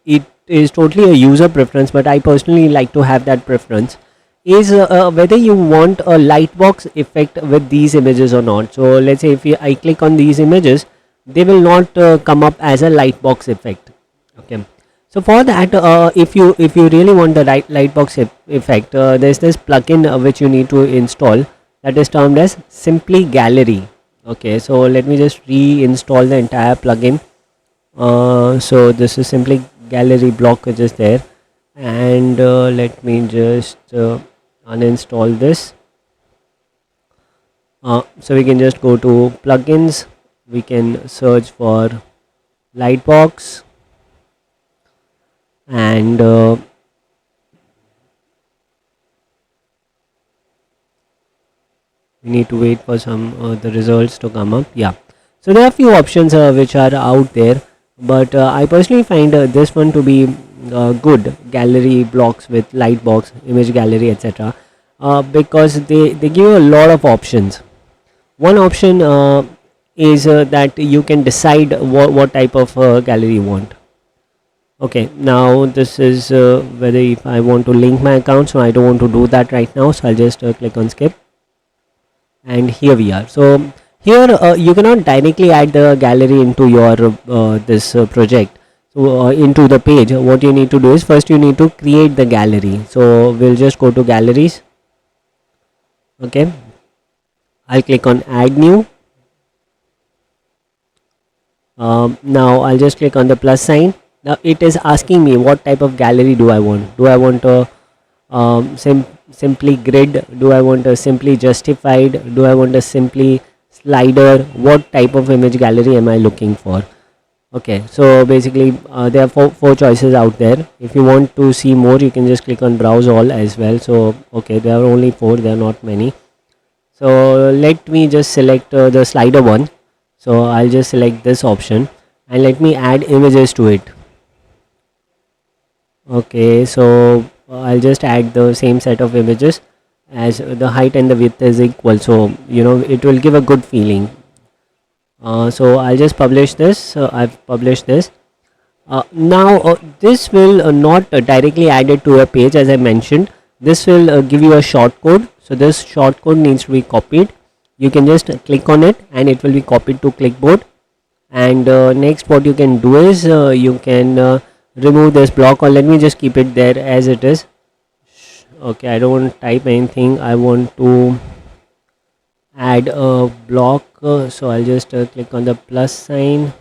it is totally a user preference, but I personally like to have that preference, is whether you want a lightbox effect with these images or not. So let's say if I click on these images, they will not come up as a lightbox effect. Okay. So for that, if you really want the lightbox effect, there's this plugin which you need to install, that is termed as Simply Gallery. Okay, so let me just reinstall the entire plugin. So this is Simply Gallery block which is there, and let me just uninstall this. So we can just go to plugins, we can search for lightbox, and we need to wait for some the results to come up. Yeah, so there are few options which are out there, but I personally find this one to be good, gallery blocks with lightbox, image gallery, etc. Because they give you a lot of options. One option is that you can decide what type of gallery you want. Okay, now this is whether if I want to link my account, so I don't want to do that right now, so I'll just click on skip, and here we are. So here you cannot directly add the gallery into your this project. So into the page, what you need to do is first you need to create the gallery. So we'll just go to galleries. Okay, I'll click on add new. Now I'll just click on the plus sign. Now it is asking me what type of gallery do I want. Do I want a simply grid? Do I want a simply justified? Do I want a simply slider? What type of image gallery am I looking for? Okay, so basically there are four choices out there. If you want to see more, you can just click on browse all as well. So okay, there are only 4, there are not many. So let me just select the slider one. So I'll just select this option and let me add images to it. Okay, so I'll just add the same set of images as the height and the width is equal, so you know it will give a good feeling. So I'll just publish this. I've published this. Now this will not directly add it to a page, as I mentioned. This will give you a short code. So this short code needs to be copied. You can just click on it and it will be copied to clipboard. And next what you can do is you can remove this block, or let me just keep it there as it is. Okay, I don't want to type anything. I want to add a block, so I'll just click on the plus sign.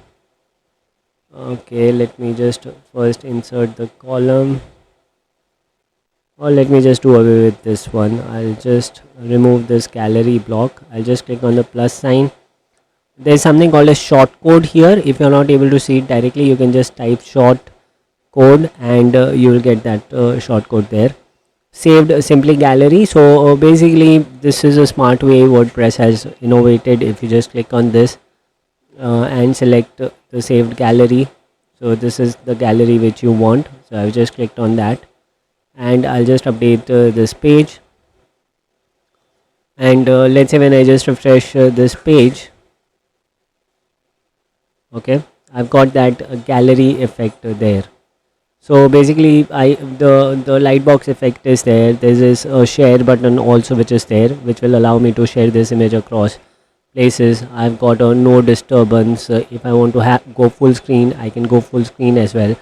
Okay, let me just first insert the column, or let me just do away with this one. I'll just remove this gallery block. I'll just click on the plus sign. There's something called a short code here. If you're not able to see it directly, you can just type short code and you will get that short code there. Saved simply gallery. So basically this is a smart way WordPress has innovated. If you just click on this and select the saved gallery, so this is the gallery which you want. So I've just clicked on that and I'll just update this page, and let's say when I just refresh this page, okay, I've got that gallery effect there. So basically the lightbox effect is there. There is a share button also which is there, which will allow me to share this image across places. I've got a no disturbance. If I want to go full screen, I can go full screen as well.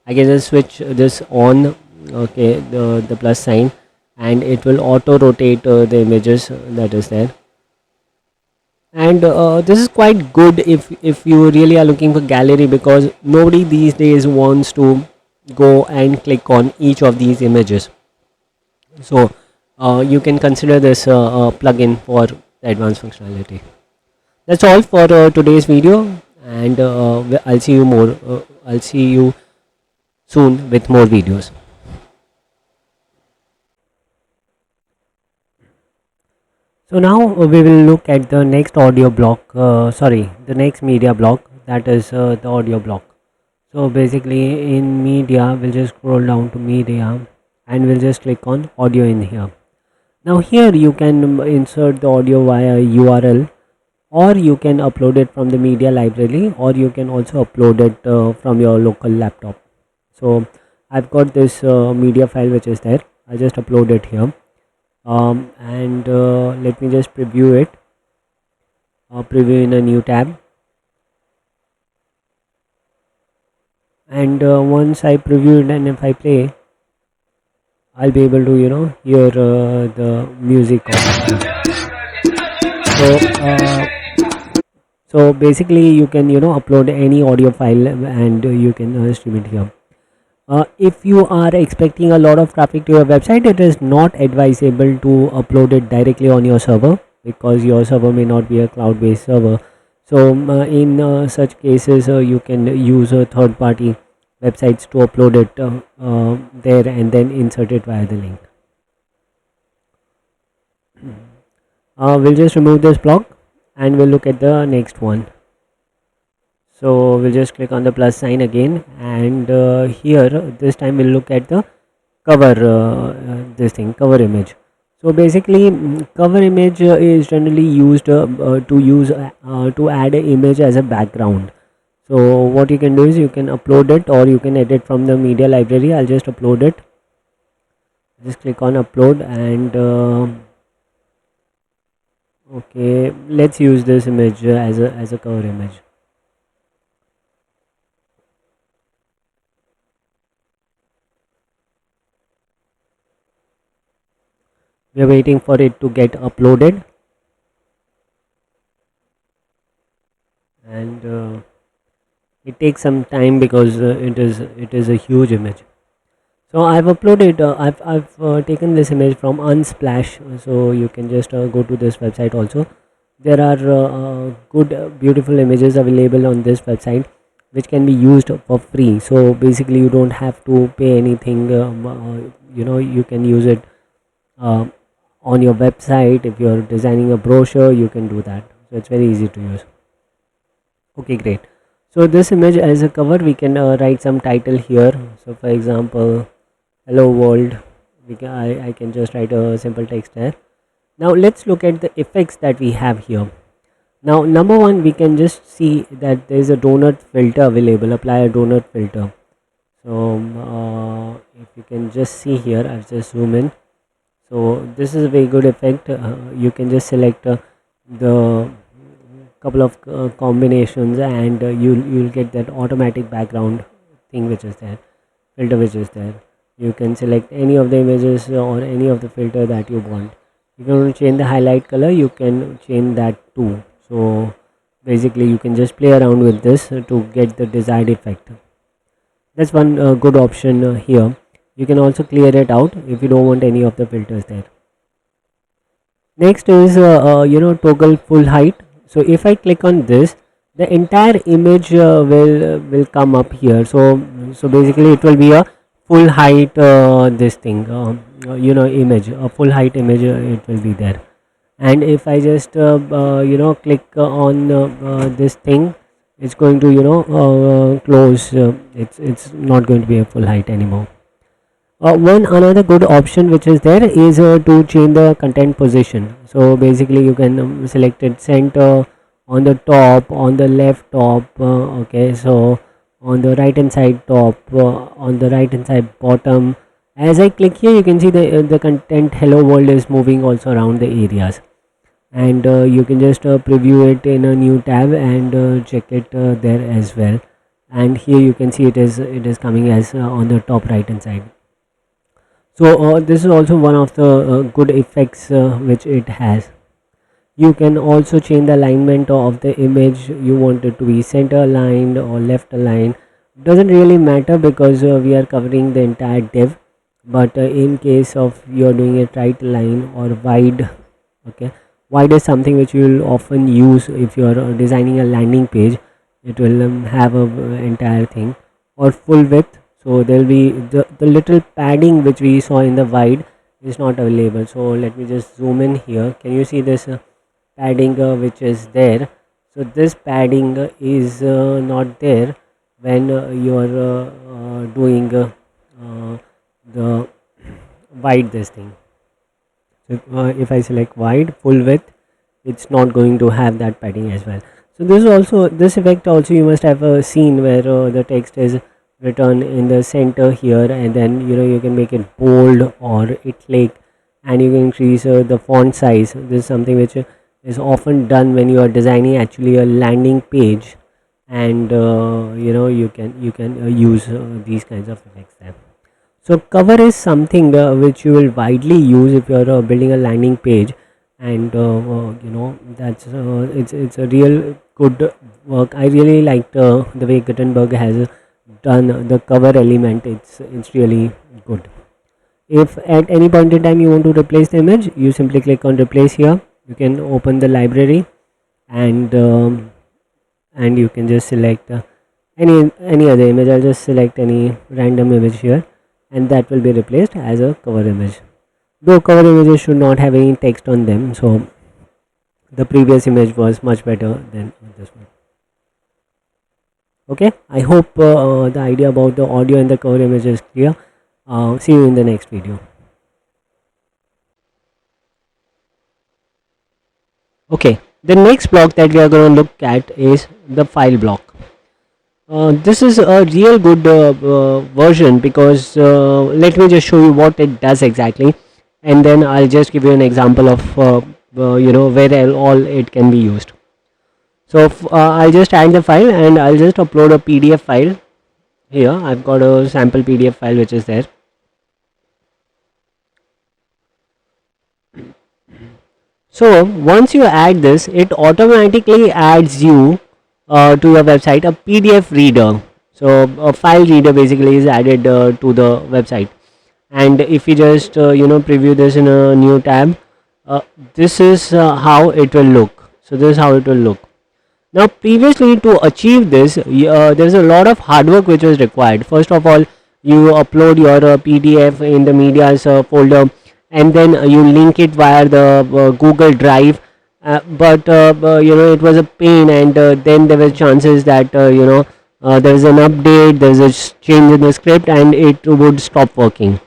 I can just switch this on, okay, the plus sign, and it will auto rotate the images that is there. And this is quite good if you really are looking for gallery, because nobody these days wants to go and click on each of these images. So you can consider this plugin for the advanced functionality. That's all for today's video, and I'll see you more. I'll see you soon with more videos. So now we will look at the next audio block. The next media block, that is the audio block. So basically in media, we'll just scroll down to media and we'll just click on audio in here. Now here you can insert the audio via URL, or you can upload it from the media library, or you can also upload it from your local laptop. So I've got this media file which is there. I'll just upload it here. and let me just preview it, preview in a new tab. And once I preview it and if I play, I'll be able to hear the music of so basically you can upload any audio file and you can stream it here. If you are expecting a lot of traffic to your website, it is not advisable to upload it directly on your server, because your server may not be a cloud-based server. So in such cases, you can use a third-party websites to upload it there and then insert it via the link. We'll just remove this block and we'll look at the next one. So we'll just click on the plus sign again, and here this time we'll look at the cover cover image. So basically cover image is generally used to add an image as a background. So what you can do is you can upload it or you can edit from the media library. I'll just upload it. Just click on upload, and okay, let's use this image as a cover image. We are waiting for it to get uploaded, and it takes some time because it is a huge image. So I've uploaded I've taken this image from Unsplash, so you can just go to this website also. There are good beautiful images available on this website which can be used for free. So basically you don't have to pay anything. You can use it uh, on your website. If you're designing a brochure, you can do that, so it's very easy to use. Okay, great. So this image as a cover, we can write some title here. So for example, hello world. I can just write a simple text there. Now let's look at the effects that we have here. Now number one, we can just see that there is a donut filter available. Apply a donut filter. So if you can just see here, I'll just zoom in. So this is a very good effect. You can just select the couple of combinations, and you'll get that automatic background thing which is there, filter which is there. You can select any of the images or any of the filter that you want. If you want to change the highlight color, you can change that too. So basically you can just play around with this to get the desired effect. That's one good option here. You can also clear it out if you don't want any of the filters there. Next is toggle full height. So if I click on this, the entire image will come up here. So basically it will be a full height this thing image, a full height image. It will be there. And if I just click on this thing, it's going to close. It's not going to be a full height anymore. One another good option which is there is to change the content position. So basically you can select it center, on the top, on the left top, okay, so on the right hand side top, on the right hand side bottom. As I click here, you can see the content hello world is moving also around the areas, and you can just preview it in a new tab and check it there as well. And here you can see it is coming as on the top right hand side. So this is also one of the good effects which it has. You can also change the alignment of the image. You want it to be center aligned or left aligned. Doesn't really matter because we are covering the entire div. But in case of you're doing it right line or wide, okay, wide is something which you will often use if you're designing a landing page. It will have a entire thing, or full width. So there will be the little padding which we saw in the wide is not available. So let me just zoom in here. Can you see this padding which is there? So this padding is not there when you are doing the wide this thing. So if I select wide full width, it's not going to have that padding as well. So this effect also you must have seen, where the text is written in the center here, and then you can make it bold or italic, and you can increase the font size. This is something which is often done when you are designing actually a landing page, and you can use these kinds of effects there. So cover is something which you will widely use if you are building a landing page, and that's it's a real good work. I really liked the way Gutenberg has done the cover element. It's really good. If at any point in time you want to replace the image, you simply click on replace here. You can open the library, and you can just select any other image. I'll just select any random image here, and that will be replaced as a cover image. Though cover images should not have any text on them, so the previous image was much better than this one. Okay, I hope the idea about the audio and the cover image is clear. See you in the next video. Okay, the next block that we are going to look at is the file block. This is a real good version, because let me just show you what it does exactly, and then I'll just give you an example of where all it can be used. So I'll just add the file, and I'll just upload a PDF file. Here I've got a sample PDF file which is there. So once you add this, it automatically adds you to your website a PDF reader. So a file reader basically is added to the website, and if you just preview this in a new tab, this is how it will look. So this is how it will look. Now previously, to achieve this, there's a lot of hard work which was required. First of all, you upload your PDF in the media's folder, and then you link it via the Google Drive. But it was a pain, and then there were chances that there was an update, there's a change in the script, and it would stop working.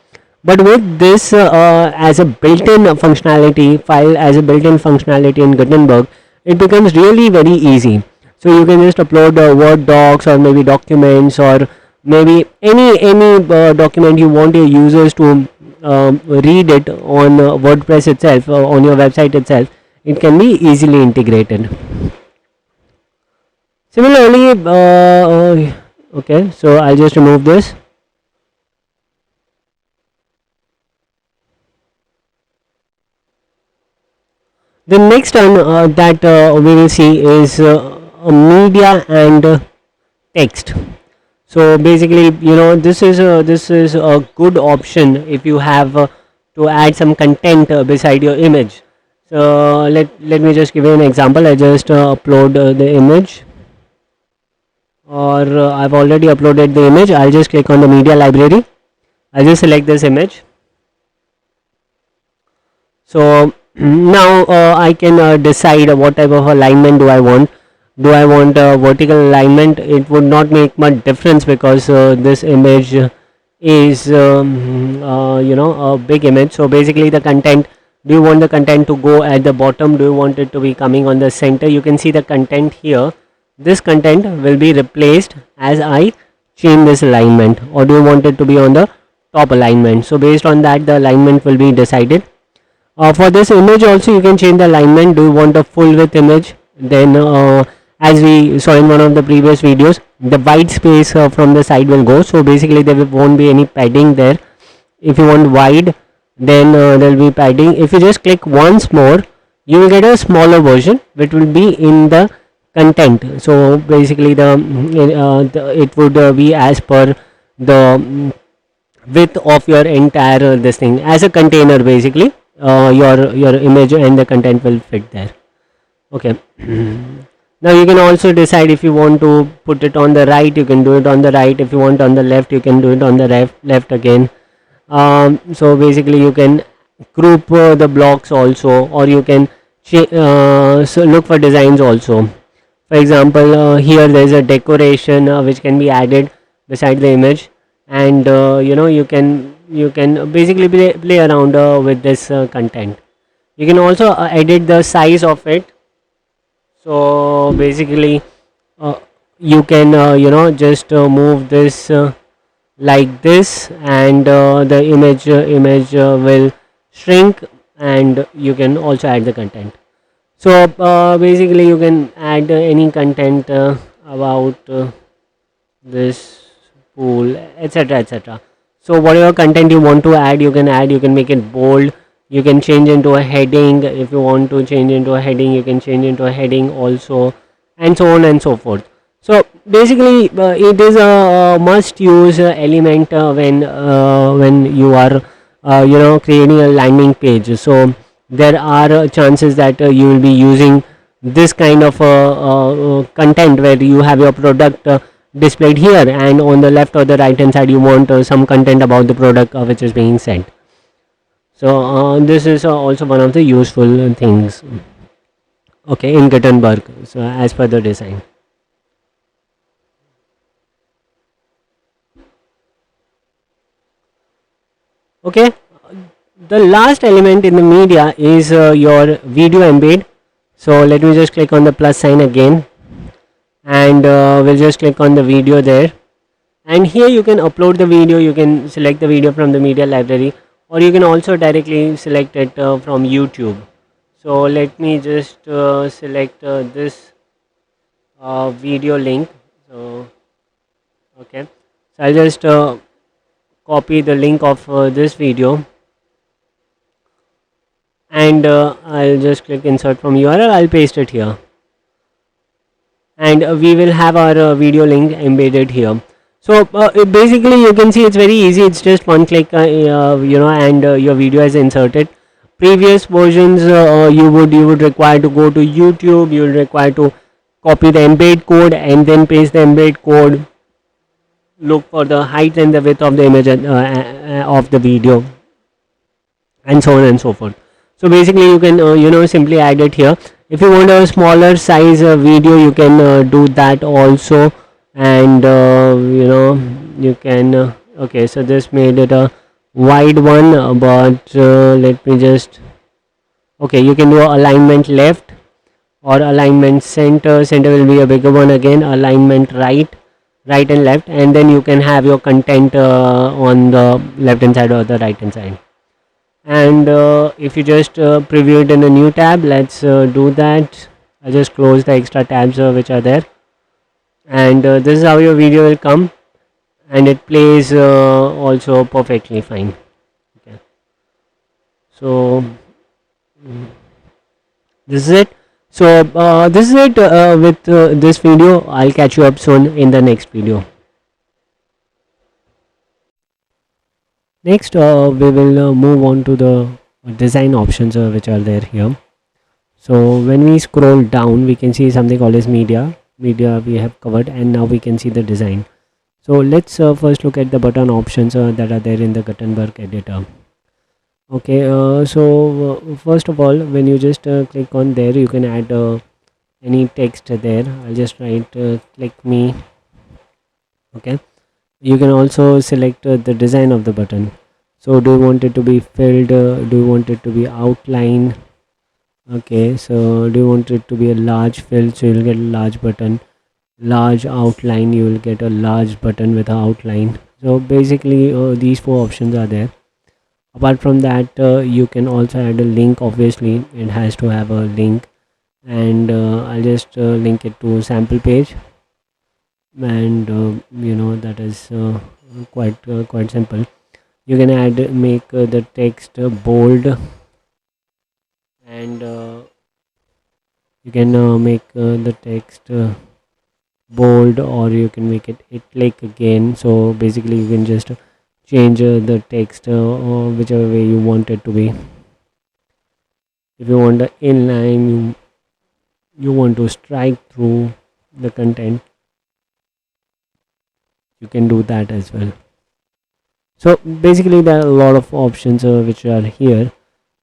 But with this as a built-in functionality, file as a built-in functionality in Gutenberg, it becomes really very easy. So you can just upload Word docs, or maybe documents, or maybe any document you want your users to read it on WordPress itself, on your website itself. It can be easily integrated. Similarly, okay, so I'll just remove this. The next one that we will see is media and text. So basically, this is a good option if you have to add some content beside your image. So let me just give you an example. I just upload the image, or I've already uploaded the image. I'll just click on the media library. I'll just select this image. So now I can decide what type of alignment do I want. Do I want vertical alignment? It would not make much difference, because this image is a big image. So basically, the content, do you want the content to go at the bottom? Do you want it to be coming on the center? You can see the content here. This content will be replaced as I change this alignment. Or do you want it to be on the top alignment? So based on that, the alignment will be decided. For this image also, you can change the alignment. Do you want a full width image? Then as we saw in one of the previous videos, the white space from the side will go. So basically, there won't be any padding there. If you want wide, then there will be padding. If you just click once more, you will get a smaller version which will be in the content. So basically, it would be as per the width of your entire this thing, as a container. Basically, your image and the content will fit there. Okay. Now you can also decide if you want to put it on the right, you can do it on the right. If you want on the left, you can do it on the left again. So basically, you can group the blocks also, or you can so look for designs also. For example, here there is a decoration which can be added beside the image, and you can basically play around with this content. You can also edit the size of it. So basically, you can just move this like this, and the image will shrink, and you can also add the content. So basically you can add any content about this pool, etc, etc. So whatever content you want to add, you can add. You can make it bold, you can change into a heading. If you want to change into a heading, you can change into a heading also, and so on and so forth. So basically it is a must use element when you are creating a landing page. So there are chances that you will be using this kind of content where you have your product displayed here, and on the left or the right hand side you want some content about the product which is being sent. So this is also one of the useful things, okay, in Gutenberg, so as per the design. Okay, the last element in the media is your video embed. So let me just click on the plus sign again, and we'll just click on the video there, and here you can upload the video. You can select the video from the media library, or you can also directly select it from YouTube. So let me just select this video link. So okay, so I'll just copy the link of this video, and I'll just click insert from URL. I'll paste it here, and we will have our video link embedded here. So basically you can see it's very easy. It's just one click, and your video is inserted. Previous versions you would require to go to YouTube. You will require to copy the embed code and then paste the embed code, look for the height and the width of the image of the video, and so on and so forth. So basically you can simply add it here. If you want a smaller size video, you can do that also, and you can okay, so this made it a wide one, but let me just, okay, you can do alignment left or alignment center. Center will be a bigger one again. Alignment right and left, and then you can have your content on the left hand side or the right hand side. And if you just preview it in a new tab, let's do that. I'll just close the extra tabs which are there, and this is how your video will come, and it plays also perfectly fine. Okay, so this is it. So this is it with this video. I'll catch you up soon in the next video. Next we will move on to the design options which are there here. So when we scroll down, we can see something called as media we have covered, and now we can see the design. So let's first look at the button options that are there in the Gutenberg editor. Okay, so first of all, when you just click on there, you can add any text there. I'll just write click me. Okay, you can also select the design of the button. So do you want it to be filled, do you want it to be outline? Okay, so do you want it to be a large fill, so you'll get a large button. Large outline, you will get a large button with an outline. So basically these four options are there. Apart from that, you can also add a link. Obviously it has to have a link, and I'll just link it to sample page, and that is quite simple. You can make the text bold, and you can make the text bold, or you can make it italic again. So basically you can just change the text whichever way you want it to be. If you want the inline, you want to strike through the content, you can do that as well. So basically there are a lot of options which are here,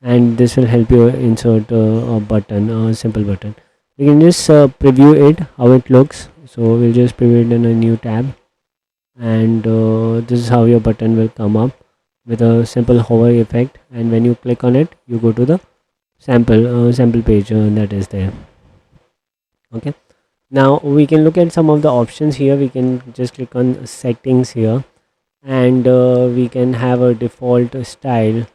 and this will help you insert a button, a simple button. You can just preview it how it looks. So we'll just preview it in a new tab, and this is how your button will come up with a simple hover effect, and when you click on it, you go to the sample page that is there. Okay, now we can look at some of the options here. We can just click on settings here, and we can have a default style.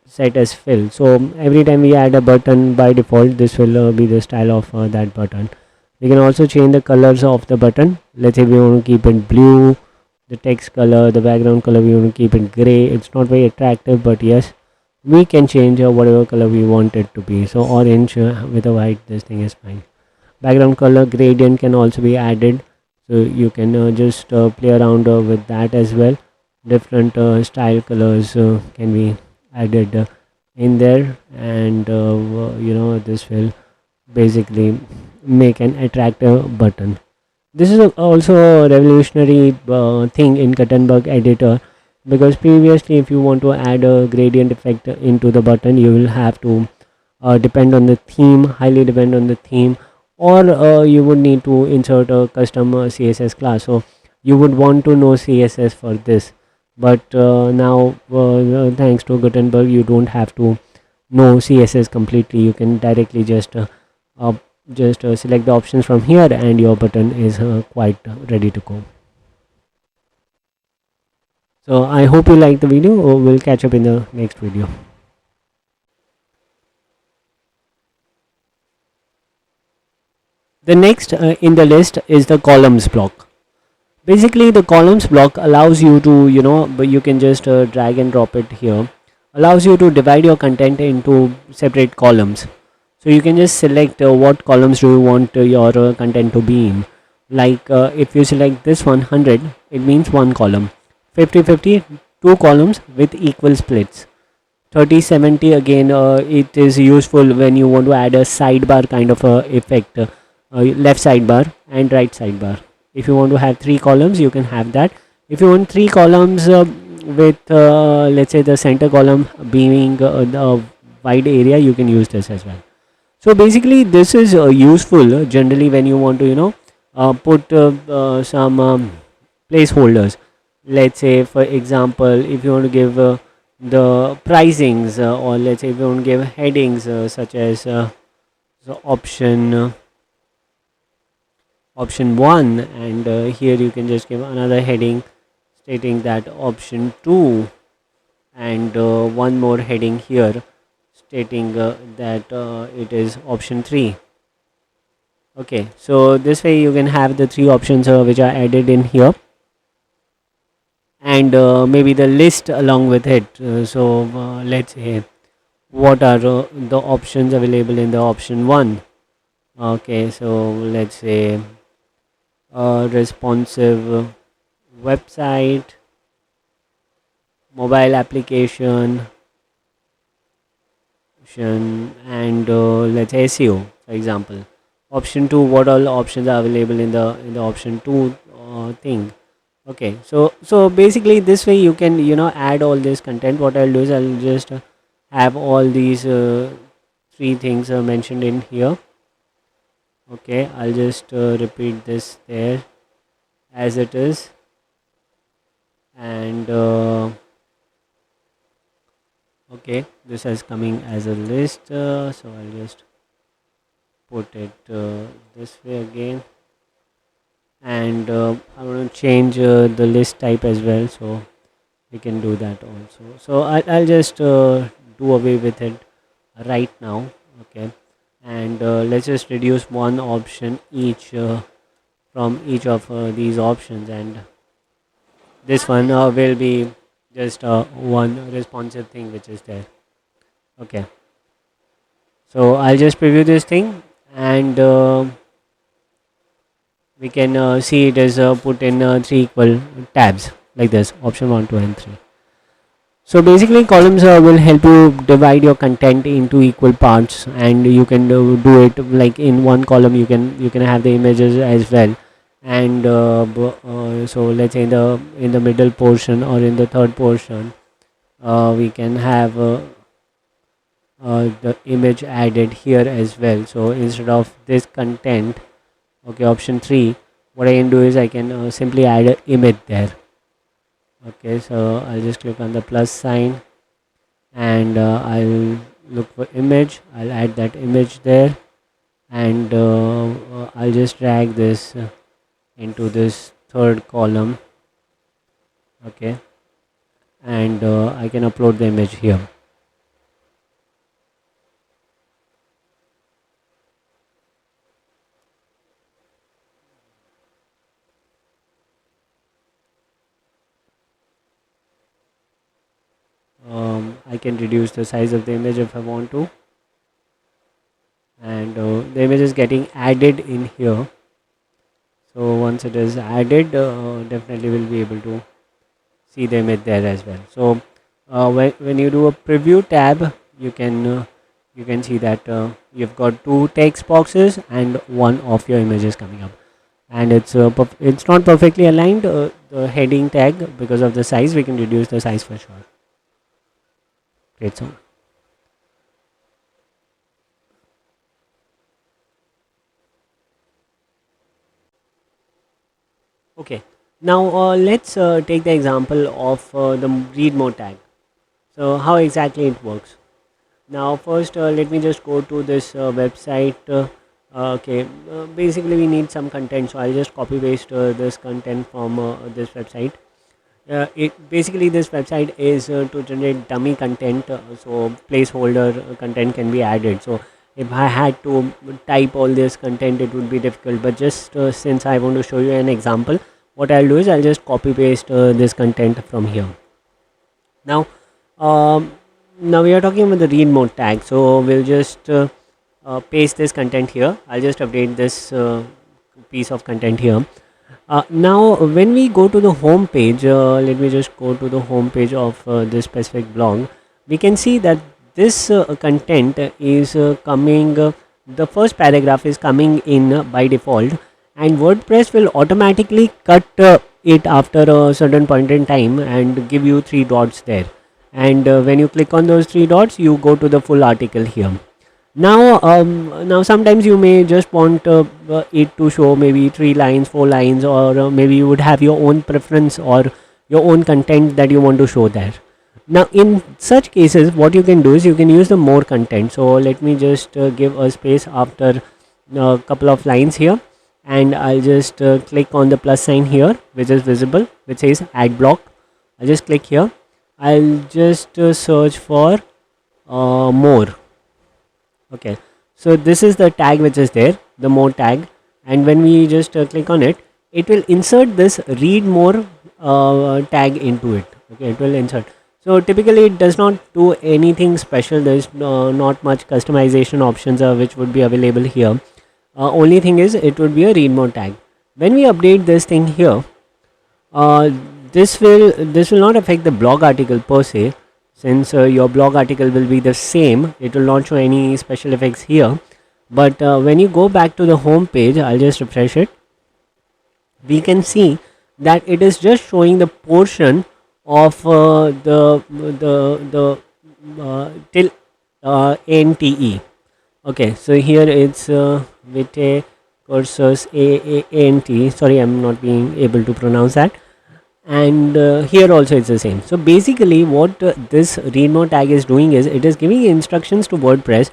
set as fill. So every time we add a button, by default this will be the style of that button. We can also change the colors of the button. Let's say we want to keep it blue, the text color, the background color we want to keep it gray. It's not very attractive, but yes, we can change whatever color we want it to be. So orange with a white, this thing is fine. Background color gradient can also be added, so you can just play around with that as well. Different style colors can be added in there, and this will basically make an attractive button. This is also a revolutionary thing in Gutenberg editor, because previously if you want to add a gradient effect into the button, you will have to depend on the theme, highly depend on the theme, or you would need to insert a custom CSS class. So you would want to know CSS for this, but now thanks to Gutenberg you don't have to know CSS completely. You can directly uh, select the options from here, and your button is quite ready to go. So I hope you like the video. We'll catch up in the next video. The next in the list is the columns block. Basically the columns block allows you to, but you can just drag and drop it here, allows you to divide your content into separate columns. So you can just select what columns do you want your content to be in. Like if you select this 100, it means one column. 50-50, two columns with equal splits. 30-70, again it is useful when you want to add a sidebar kind of a effect, left sidebar and right sidebar. If you want to have three columns, you can have that. If you want three columns with let's say the center column being the wide area, you can use this as well. So basically this is useful generally when you want to put some placeholders. Let's say for example, if you want to give the pricings, or let's say if you want to give headings such as so option 1, and here you can just give another heading stating that option 2, and one more heading here stating that it is option 3. Okay, so this way you can have the three options which are added in here, and maybe the list along with it. So let's say what are the options available in the option 1. Okay, so let's say responsive website, mobile application, and let's say SEO for example. Option 2, what all options are available in the option 2 thing. Okay, so basically this way you can add all this content. What I'll do is I'll just have all these three things mentioned in here. Okay, I'll just repeat this there as it is, and okay, this is coming as a list, so I'll just put it this way again, and I want to change the list type as well, so we can do that also. So I'll just do away with it right now. Okay, and let's just reduce one option each from each of these options, and this one will be just one responsive thing which is there. Okay, so I'll just preview this thing, and we can see it is put in three equal tabs like this, option 1, 2 and 3. So basically columns will help you divide your content into equal parts, and you can do it like in one column you can have the images as well, and so let's say in the middle portion or in the third portion we can have the image added here as well. So instead of this content, okay, option 3, what I can do is I can simply add an image there. Okay, so I'll just click on the plus sign, and I'll look for image. I'll add that image there, and I'll just drag this into this third column. Okay, and I can upload the image here. I can reduce the size of the image if I want to, and the image is getting added in here. So once it is added, definitely we'll be able to see the image there as well. So when you do a preview tab, you can see that you've got two text boxes and one of your images coming up, and it's not perfectly aligned, the heading tag, because of the size. We can reduce the size for sure. Great. So okay, now let's take the example of the read more tag. So how exactly it works? Now first let me just go to this website. Okay, basically we need some content, so I'll just copy paste this content from this website. This website is to generate dummy content, so placeholder content can be added. So if I had to type all this content, it would be difficult, but just since I want to show you an example, what I'll do is I'll just copy paste this content from here. Now now we are talking about the read mode tag, so we'll just paste this content here. I'll just update this piece of content here. Now when we go to the home page, let me just go to the home page of this specific blog. We can see that this content is coming, the first paragraph is coming in by default, and WordPress will automatically cut it after a certain point in time and give you 3 dots there, and when you click on those 3 dots, you go to the full article here. Now sometimes you may just want it to show maybe 3 lines, 4 lines, or maybe you would have your own preference or your own content that you want to show there. Now in such cases, what you can do is you can use the more content. So let me just give a space after a couple of lines here, and I'll just click on the plus sign here, which is visible, which says add block. I'll just click here. I'll just search for more. Okay, so this is the tag which is there, the more tag, and when we just click on it, it will insert this read more tag into it. Okay, it will insert. So typically it does not do anything special. There is not much customization options which would be available here. Only thing is it would be a read more tag. When we update this thing here, this will not affect the blog article per se, since your blog article will be the same. It will not show any special effects here, but when you go back to the home page, I'll just refresh it. We can see that it is just showing the portion of the till NTE. Okay, so here it's Vite versus ANT. Sorry, I'm not being able to pronounce that. And here also it's the same. So basically what this read more tag is doing is it is giving instructions to WordPress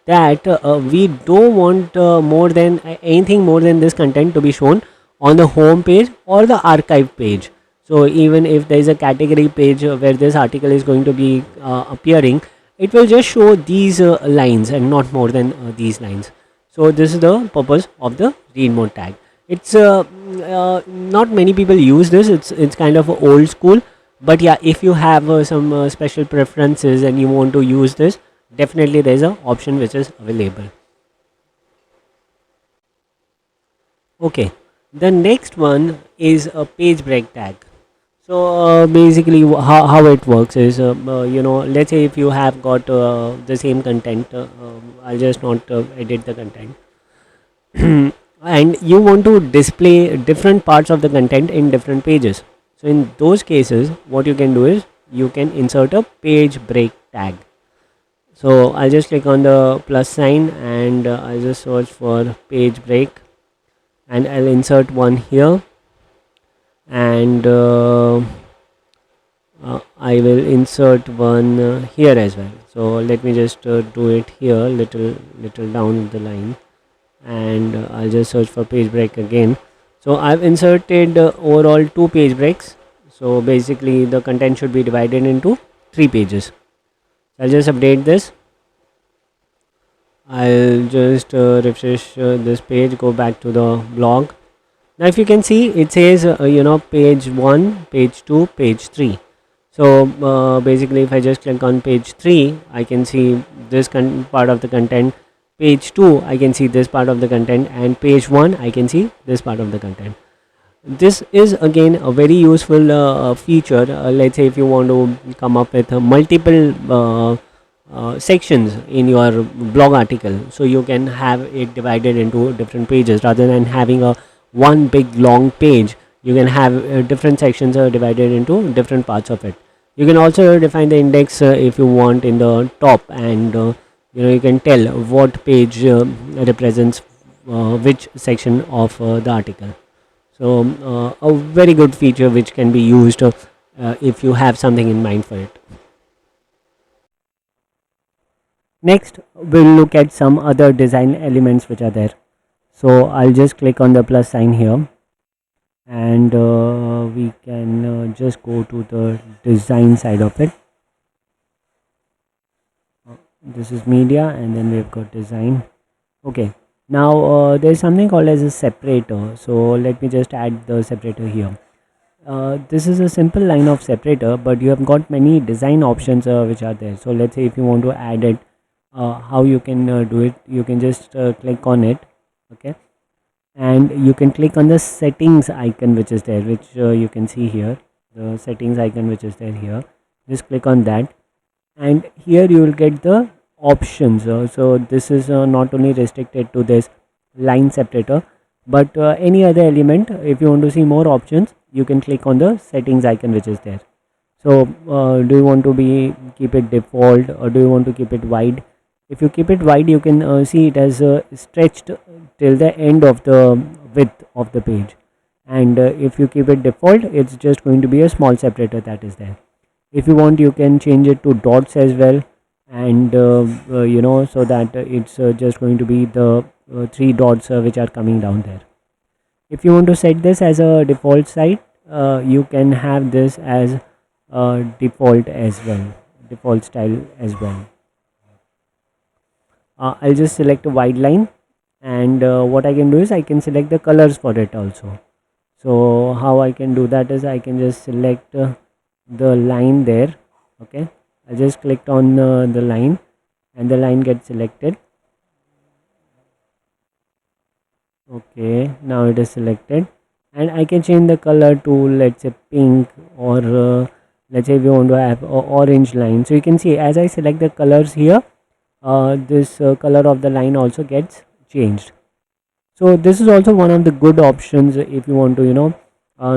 that we don't want more than anything more than this content to be shown on the home page or the archive page. So even if there is a category page where this article is going to be appearing, it will just show these lines and not more than these lines. So this is the purpose of the read more tag. It's not many people use this. It's kind of old school, but yeah, if you have some special preferences and you want to use this, definitely there's an option which is available. Okay, the next one is a page break tag. So basically how it works is let's say if you have got the same content, I'll just not edit the content and you want to display different parts of the content in different pages. So in those cases, what you can do is you can insert a page break tag. So I'll just click on the plus sign and I'll just search for page break, and I'll insert one here, and I will insert one here as well. So let me just do it here, little down the line, and I'll just search for page break again. So I've inserted overall 2 page breaks. So basically the content should be divided into 3 pages. I'll just update this. I'll just refresh this page, go back to the blog. Now if you can see, it says page 1, page 2, page 3. So basically, if I just click on page 3, I can see this part of the content. Page 2, I can see this part of the content, and page 1, I can see this part of the content. This is again a very useful feature. Let's say if you want to come up with multiple sections in your blog article, so you can have it divided into different pages rather than having a one big long page. You can have different sections divided into different parts of it. You can also define the index if you want in the top, and you can tell what page represents which section of the article. So a very good feature which can be used if you have something in mind for it. Next, we'll look at some other design elements which are there. So I'll just click on the plus sign here, and we can just go to the design side of it. This is media, and then we've got design. Okay, now there's something called as a separator. So let me just add the separator here. This is a simple line of separator, but you have got many design options which are there. So let's say if you want to add it, how you can do it, you can just click on it. Okay, and you can click on the settings icon which is there, which you can see here, the settings icon which is there here. Just click on that, and here you will get the options. So this is not only restricted to this line separator, but any other element. If you want to see more options, you can click on the settings icon which is there. So do you want to be keep it default, or do you want to keep it wide? If you keep it wide, you can see it as stretched till the end of the width of the page, and if you keep it default, it's just going to be a small separator that is there. If you want, you can change it to dots as well, and so that it's just going to be the three dots which are coming down there. If you want to set this as a default site, you can have this as default as well, default style as well. I'll just select a wide line, and what I can do is I can select the colors for it also. So how I can do that is I can just select the line there. Okay, I just clicked on the line, and the line gets selected. Okay, now it is selected, and I can change the color to, let's say, pink, or let's say we want to have a orange line. So you can see as I select the colors here, this color of the line also gets changed. So this is also one of the good options if you want to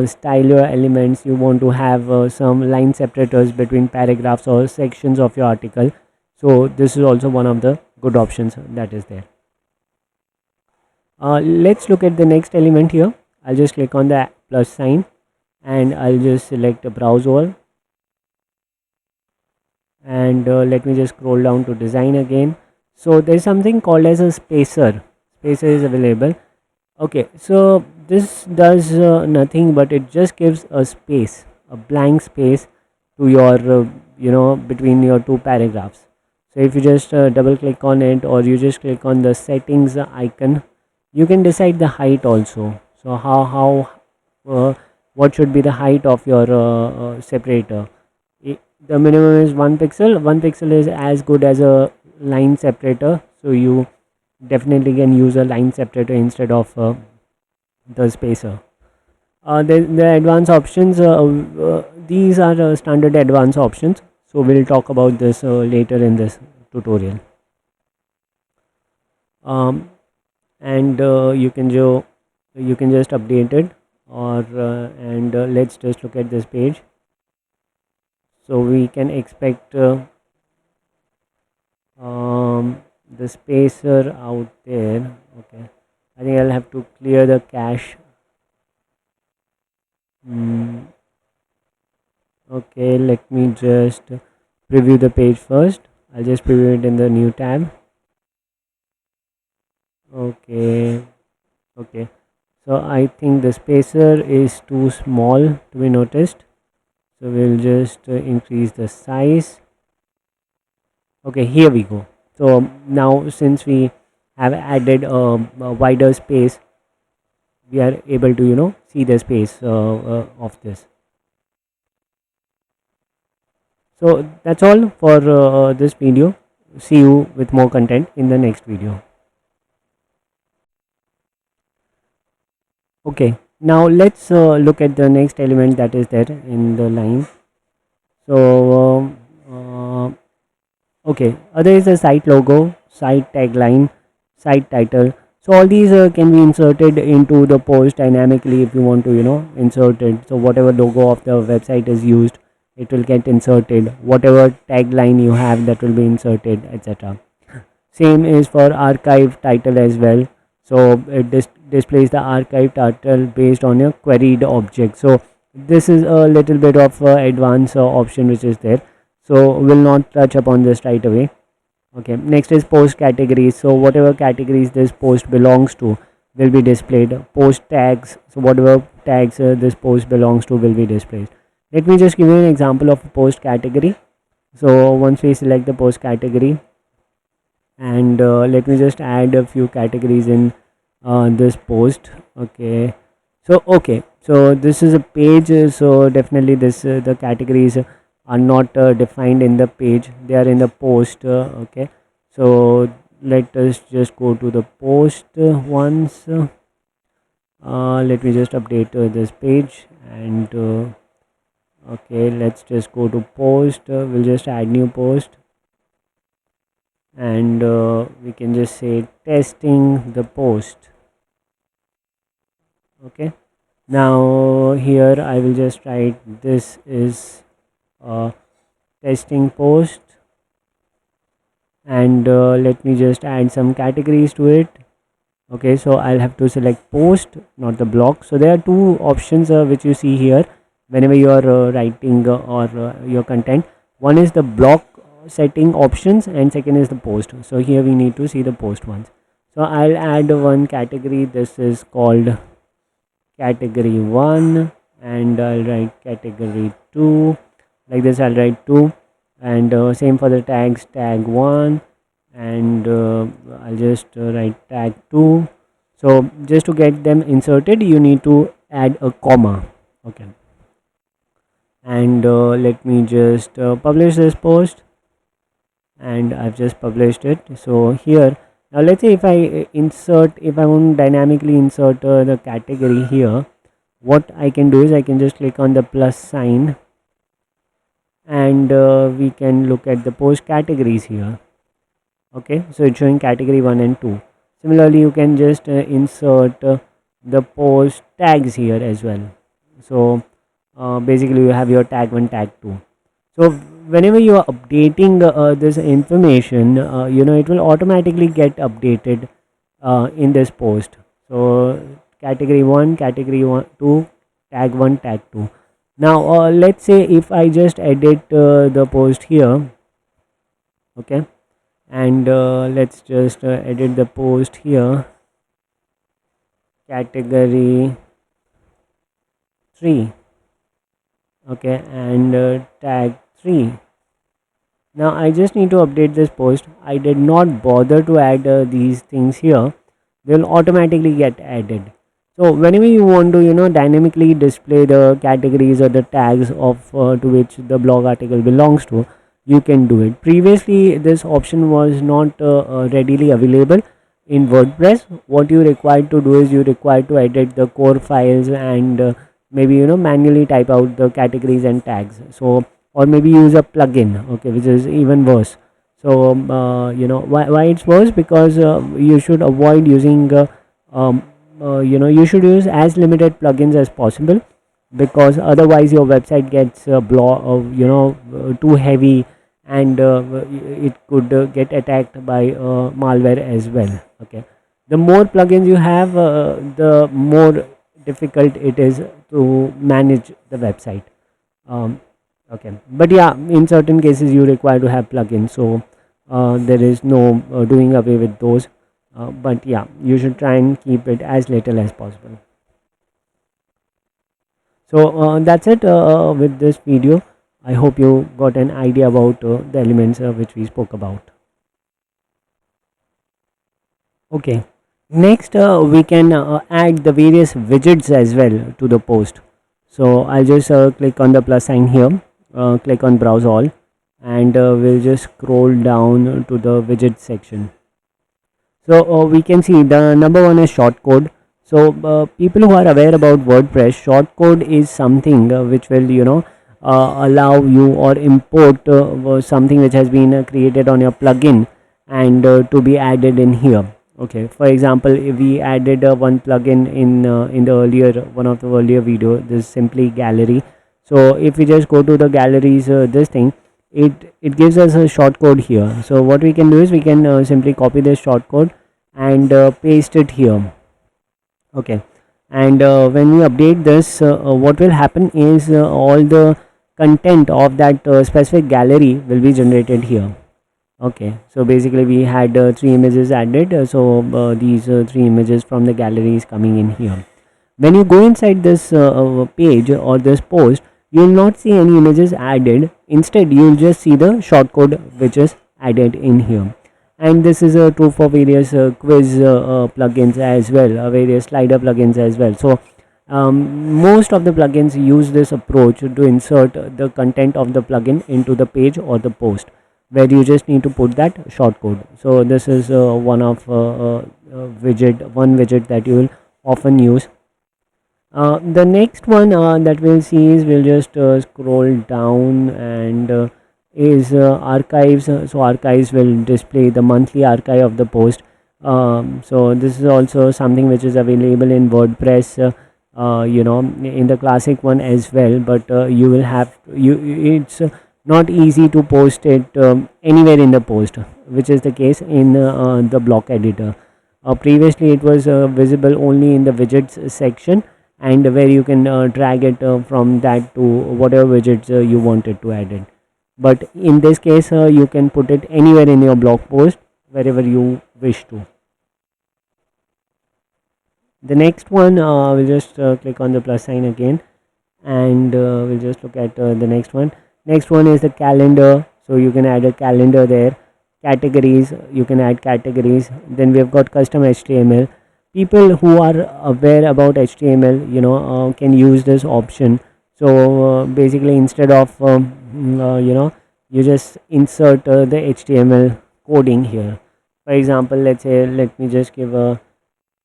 style your elements. You want to have some line separators between paragraphs or sections of your article. So this is also one of the good options that is there. Let's look at the next element here. I'll just click on the plus sign, and I'll just select a browse all, and let me just scroll down to design again. So there's something called as a spacer is available. Okay, so this does nothing, but it just gives a space, a blank space to your between your two paragraphs. So if you just double click on it, or you just click on the settings icon, you can decide the height also. So how what should be the height of your separator. The minimum is 1 pixel. 1 pixel is as good as a line separator, so you definitely can use a line separator instead of the spacer. The advanced options, these are standard advanced options, so we'll talk about this later in this tutorial. And you can just update it, or and let's just look at this page. So we can expect the spacer out there. Okay, I think I'll have to clear the cache. Okay, let me just preview the page first. I'll just preview it in the new tab. Okay, so I think the spacer is too small to be noticed, so we'll just increase the size. Okay, here we go. So now, since we have added a wider space, we are able to see the space of this. So that's all for this video. See you with more content in the next video. Okay, now let's look at the next element that is there in the line. So okay, other is a site logo, site tagline, site title. So all these can be inserted into the post dynamically if you want to, insert it. So whatever logo of the website is used, it will get inserted. Whatever tagline you have, that will be inserted, etc. Same is for archive title as well. So it displays the archive title based on a queried object. So this is a little bit of advanced option which is there. So we'll not touch upon this right away. Okay, next is post categories. So whatever categories this post belongs to will be displayed. Post tags. So whatever tags this post belongs to will be displayed. Let me just give you an example of a post category. So once we select the post category, and let me just add a few categories in this post. Okay, so this is a page, so definitely this the categories are not defined in the page, they are in the post. Okay, so let us just go to the post once. Let me just update this page, and okay, let's just go to post. We'll just add new post, and we can just say testing the post. Okay, now here I will just write this is testing post, and let me just add some categories to it. Okay, so I'll have to select post, not the block. So there are two options which you see here whenever you are writing or your content. One is the block setting options, and second is the post. So here we need to see the post ones. So I'll add one category. This is called category 1, and I'll write category 2. Like this I'll write 2, and same for the tags, tag 1, and I'll just write tag 2. So just to get them inserted, you need to add a comma. Okay, and let me just publish this post, and I've just published it. So here, now let's say if I want to dynamically insert the category here, what I can do is I can just click on the plus sign, and we can look at the post categories here. Okay, so it's showing category 1 and 2. Similarly, you can just insert the post tags here as well. So basically you have your tag 1, tag 2. So whenever you are updating this information, it will automatically get updated in this post. So category 1, category 1, 2, tag 1, tag 2. Now let's say if I just edit the post here. Okay, and let's just edit the post here, category 3. Okay, and tag 3. Now I just need to update this post. I did not bother to add these things here. They will automatically get added. So whenever you want to dynamically display the categories or the tags of to which the blog article belongs to, you can do it. Previously this option was not readily available in WordPress. What you require to do is you require to edit the core files, and maybe manually type out the categories and tags. So or maybe use a plugin, okay, which is even worse. So why it's worse, because you should avoid using you should use as limited plugins as possible, because otherwise your website gets too heavy, and it could get attacked by malware as well. Okay, the more plugins you have, the more difficult it is to manage the website. Okay, but yeah, in certain cases you require to have plugins, so there is no doing away with those, but yeah, you should try and keep it as little as possible. So that's it with this video. I hope you got an idea about the elements which we spoke about. Okay, next we can add the various widgets as well to the post. So I'll just click on the plus sign here, click on browse all, and we'll just scroll down to the widget section. So we can see the number one is shortcode. So people who are aware about WordPress, shortcode is something which will allow you or import something which has been created on your plugin and to be added in here. Okay, for example, if we added one plugin in the earlier one of the earlier video, this simply gallery. So if we just go to the galleries, this thing, it gives us a shortcode here. So what we can do is we can simply copy this shortcode and paste it here. Okay, and when we update this, what will happen is all the content of that specific gallery will be generated here. Okay, so basically we had three images added, so these three images from the gallery is coming in here. When you go inside this page or this post, you will not see any images added. Instead, you will just see the shortcode which is added in here. And this is true for various quiz plugins as well, various slider plugins as well. So most of the plugins use this approach to insert the content of the plugin into the page or the post, where you just need to put that shortcode. So this is one widget that you will often use. The next one that we'll see is, we'll just scroll down, and is archives. So archives will display the monthly archive of the post. So this is also something which is available in WordPress, in the classic one as well, but you will have it's not easy to post it anywhere in the post, which is the case in the block editor. Previously it was visible only in the widgets section, and where you can drag it from that to whatever widgets you wanted to add it. But in this case you can put it anywhere in your blog post, wherever you wish to. The next one, we'll just click on the plus sign again, and we'll just look at the next one. Next one is the calendar. So you can add a calendar there. Categories, you can add categories. Then we have got custom HTML. People who are aware about HTML, can use this option. So basically, instead of you just insert the HTML coding here. For example, let's say, let me just give a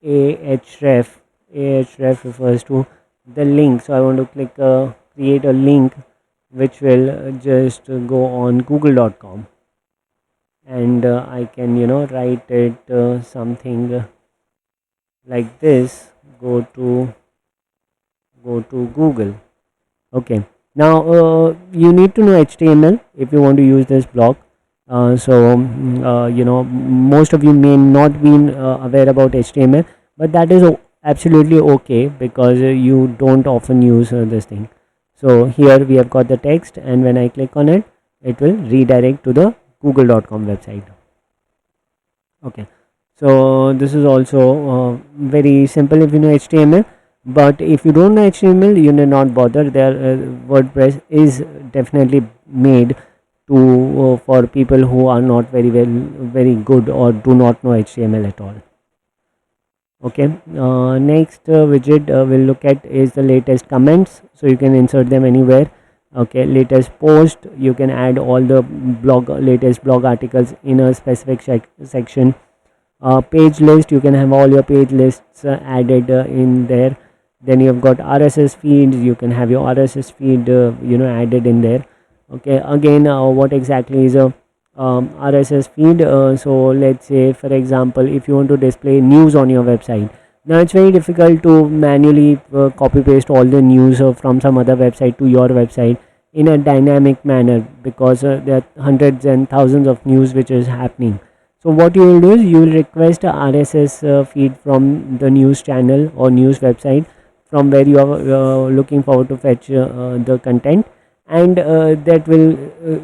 ahref. Ahref refers to the link. So I want to click create a link which will just go on google.com, and I can write it something like this. Go to Google. Okay, now you need to know HTML if you want to use this block. Most of you may not be aware about HTML, but that is absolutely okay, because you don't often use this thing. So here we have got the text, and when I click on it, it will redirect to the google.com website. Okay, so this is also very simple if you know HTML. But if you don't know HTML, you need not bother. There WordPress is definitely made to for people who are not very good, or do not know HTML at all. Okay, next widget we'll look at is the latest comments. So you can insert them anywhere. Okay, latest post, you can add all the latest blog articles in a specific section. Page list, you can have all your page lists added in there. Then you have got RSS feeds, you can have your RSS feed added in there. Okay, again, what exactly is a RSS feed? So let's say, for example, if you want to display news on your website, now it's very difficult to manually copy paste all the news from some other website to your website in a dynamic manner, because there are hundreds and thousands of news which is happening. So what you will do is, you will request a RSS feed from the news channel or news website from where you are looking forward to fetch the content, and that will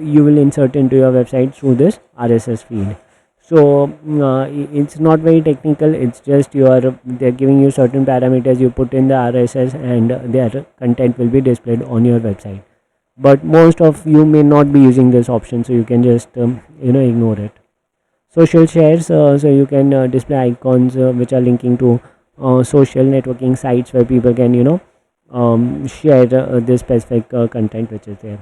you will insert into your website through this RSS feed. So it's not very technical. It's just they're giving you certain parameters. You put in the RSS, and their content will be displayed on your website. But most of you may not be using this option, so you can just ignore it. Social shares, so you can display icons which are linking to social networking sites, where people can share this specific content which is there.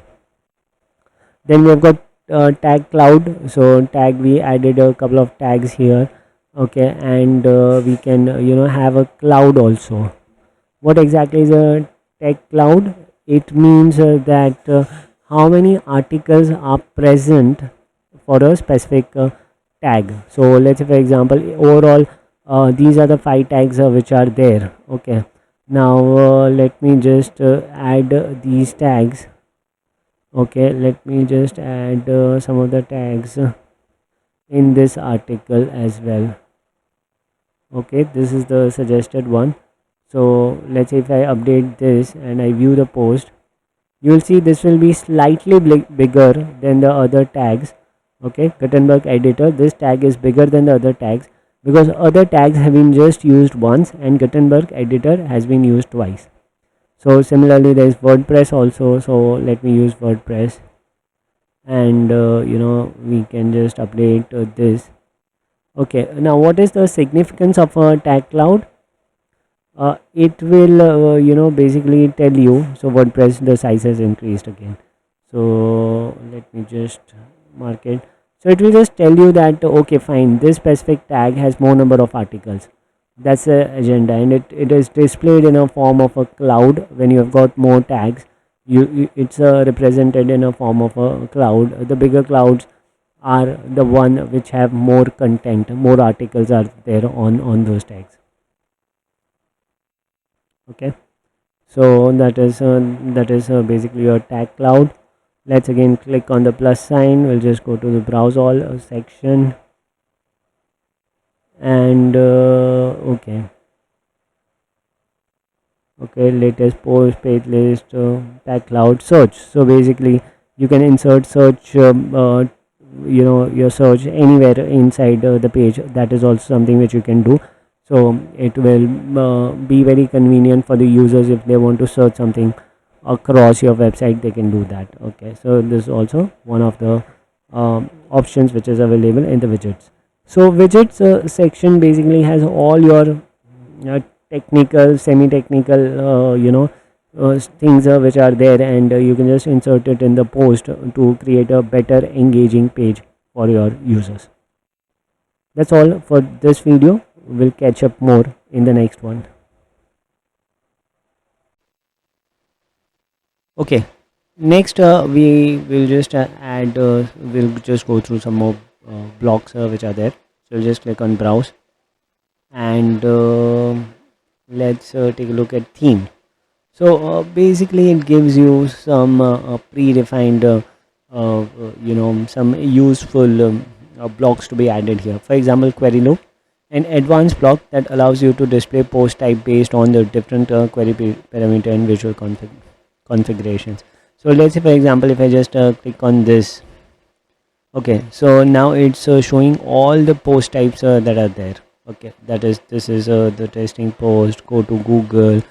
Then we have got tag cloud. So tag, we added a couple of tags here. Okay, and we can have a cloud also. What exactly is a tag cloud? It means that how many articles are present for a specific tag. So let's say, for example, overall these are the 5 tags which are there. Okay, now let me just add these tags. Okay, let me just add some of the tags in this article as well. Okay, this is the suggested one. So let's say if I update this and I view the post, you will see this will be slightly bigger than the other tags. Okay, Gutenberg editor, this tag is bigger than the other tags because other tags have been just used once and Gutenberg editor has been used twice. So similarly there is WordPress also. So let me use WordPress, and we can just update this. Okay, now what is the significance of a tag cloud? It will basically tell you. So WordPress, the size has increased again, so let me just mark it. So it will just tell you that okay, fine, this specific tag has more number of articles. That's the agenda, and it is displayed in a form of a cloud. When you have got more tags, it's represented in a form of a cloud. The bigger clouds are the one which have more content, more articles are there on those tags. Okay, so that is basically your tag cloud. Let's again click on the plus sign. We'll just go to the browse all section, and okay, latest post, page list, tag cloud, search. So basically you can insert search, your search anywhere inside the page. That is also something which you can do. So it will be very convenient for the users. If they want to search something across your website, they can do that. Okay, so this is also one of the options which is available in the widgets. So widgets section basically has all your technical, semi-technical things which are there, and you can just insert it in the post to create a better engaging page for your users. That's all for this video. We'll catch up more in the next one. Okay, next we will just add we'll just go through some more blocks which are there. So we'll just click on browse, and let's take a look at theme. So basically it gives you some predefined some useful blocks to be added here. For example, query loop, an advanced block that allows you to display post type based on the different query parameter and visual configurations. So let's say, for example, if I just click on this, okay, so now it's showing all the post types that are there. Okay, this is the testing post, go to Google,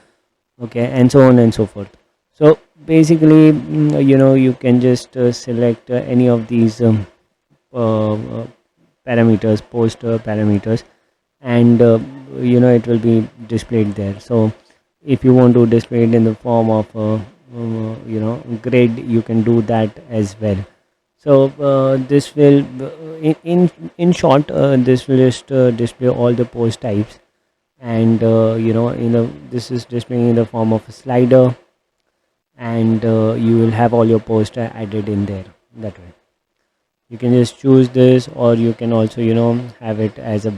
okay, and so on and so forth. So basically you can just select any of these parameters, post parameters, and it will be displayed there. So if you want to display it in the form of grid, you can do that as well. So this will in short this will just display all the post types, and this is displaying in the form of a slider, and you will have all your posts added in there. That way you can just choose this, or you can also have it as a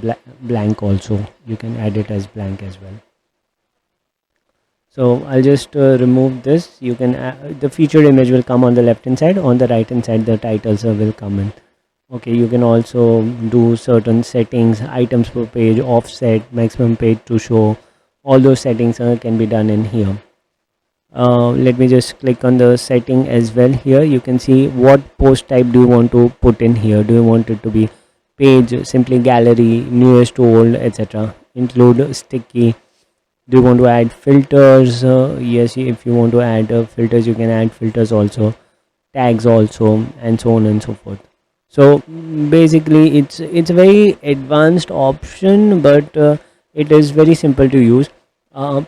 blank also. You can add it as blank as well. So I'll just remove this. You can the featured image will come on the left hand side. On the right hand side the titles will come in. Okay, you can also do certain settings, items per page, offset, maximum page to show. All those settings can be done in here. Let me just click on the setting as well. Here you can see what post type do you want to put in here. Do you want it to be page, simply gallery, newest to old, etc. Include sticky. Do you want to add filters? Yes, if you want to add filters, you can add filters also, tags also, and so on and so forth. So basically it's a very advanced option, but it is very simple to use.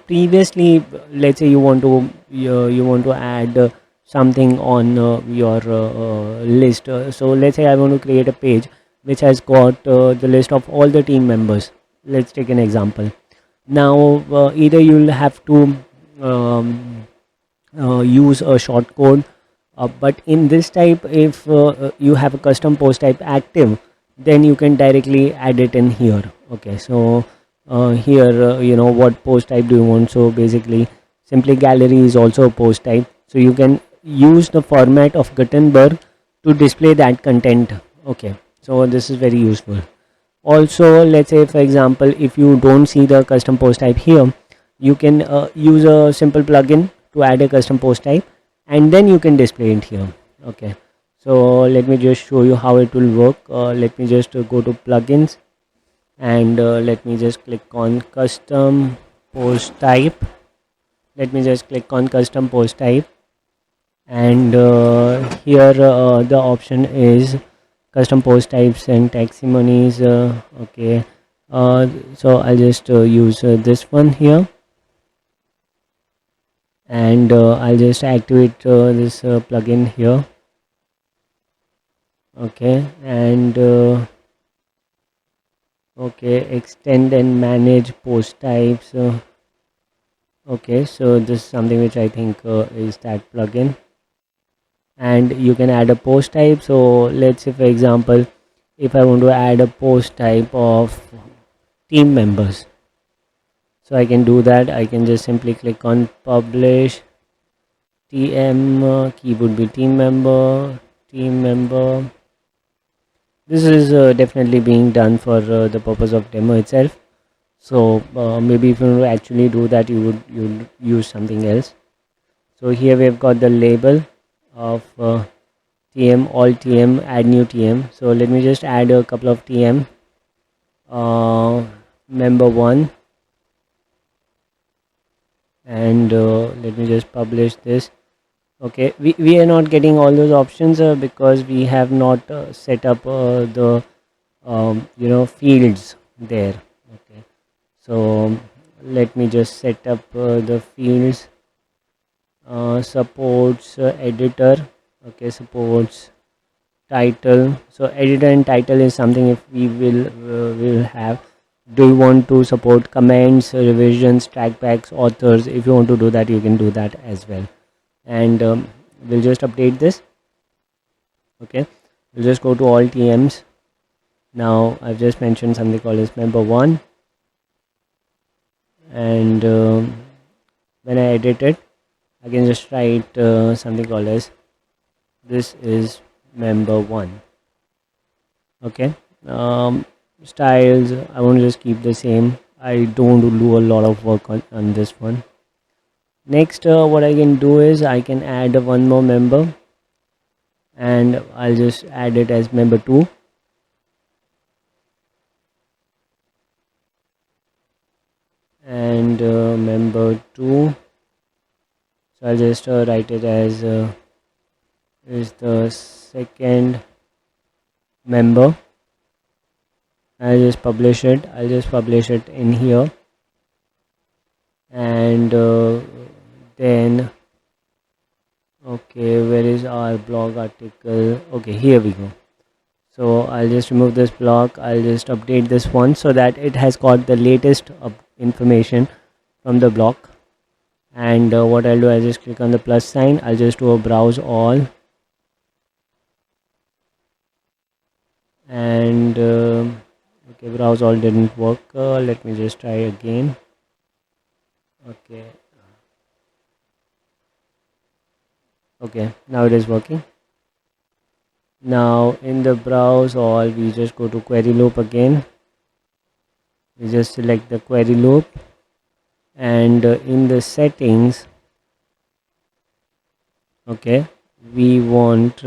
Previously, let's say you want to add something on your list. So let's say I want to create a page which has got the list of all the team members. Let's take an example. Now either you'll have to um, use a short code, but in this type, if you have a custom post type active, then you can directly add it in here. Okay, so here what post type do you want. So basically simply gallery is also a post type, so you can use the format of Gutenberg to display that content. Okay, so this is very useful. Also, let's say for example, if you don't see the custom post type here, you can use a simple plugin to add a custom post type, and then you can display it here. Okay, so let me just show you how it will work. Let me just go to plugins, and let me just click on custom post type. Let me just click on custom post type, and here the option is custom post types and taxonomies. Okay, so I'll just use this one here, and I'll just activate this plugin here. Okay, and okay, extend and manage post types. Okay, so this is something which I think is that plugin, and you can add a post type. So let's say for example, if I want to add a post type of team members, so I can do that. I can just simply click on publish TM, key would be team member. This is definitely being done for the purpose of demo itself. So maybe if you want to actually do that, you use something else. So here we've got the label of TM, all TM, add new TM. So let me just add a couple of TM. Member 1, and let me just publish this. Okay, we are not getting all those options because we have not set up the fields there. Okay, so let me just set up the fields. Supports editor. Okay, supports title. So editor and title is something if we will have. Do you want to support comments, revisions, trackbacks, authors? If you want to do that, you can do that as well. And we'll just update this. Okay, we'll just go to all TMs. Now I've just mentioned something called as member 1, and when I edit it, I can just write something called as this is member 1. Okay, styles I want to just keep the same. I don't do a lot of work on this one. Next, what I can do is I can add one more member, and I'll just add it as member 2. And member 2, so I'll just write it as is the second member. I'll just publish it. I'll just publish it in here, and then okay, where is our blog article? Okay, here we go. So I'll just remove this block. I'll just update this one so that it has got the latest information from the block. And what I'll do, I'll just click on the plus sign. I'll just do a browse all, and okay, browse all didn't work. Let me just try again. Okay, now it is working. Now in the browse all, we just go to query loop again. We just select the query loop, and in the settings, okay, we want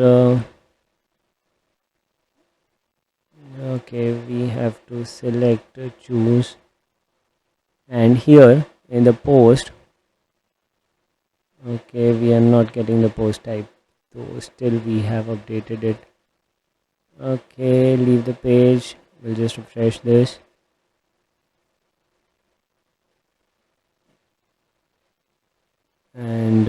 okay, we have to select choose, and here in the post, okay, we are not getting the post type, so still we have updated it. Okay, leave the page. We'll just refresh this, and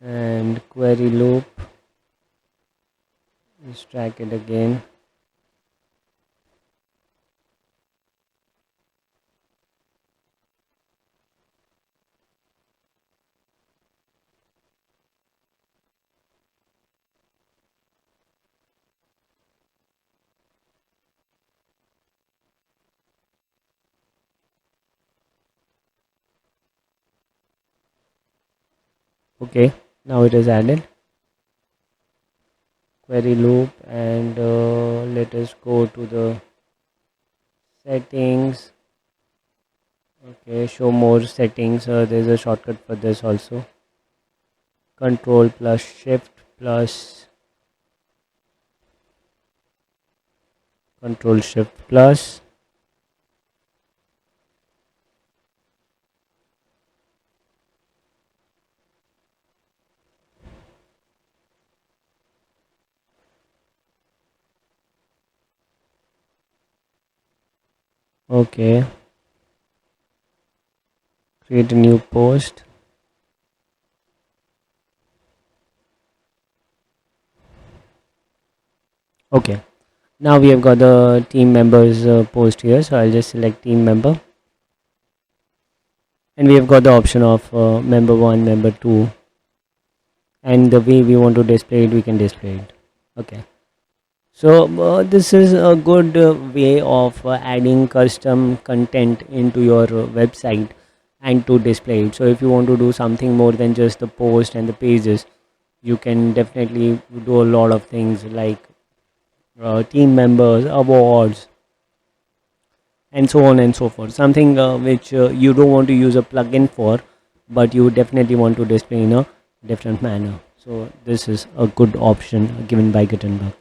and query loop. Let's track it again. Okay, now it is added. Query loop, and let us go to the settings. Okay, show more settings. There's a shortcut for this also. Control plus shift plus control shift plus. Okay, create a new post. Okay, now we have got the team members post here, so I'll just select team member, and we have got the option of member 1, member 2, and the way we want to display it, we can display it. Okay, so this is a good way of adding custom content into your website and to display it. So if you want to do something more than just the post and the pages, you can definitely do a lot of things like team members, awards, and so on and so forth. Something which you don't want to use a plugin for, but you definitely want to display in a different manner. So this is a good option given by Gutenberg.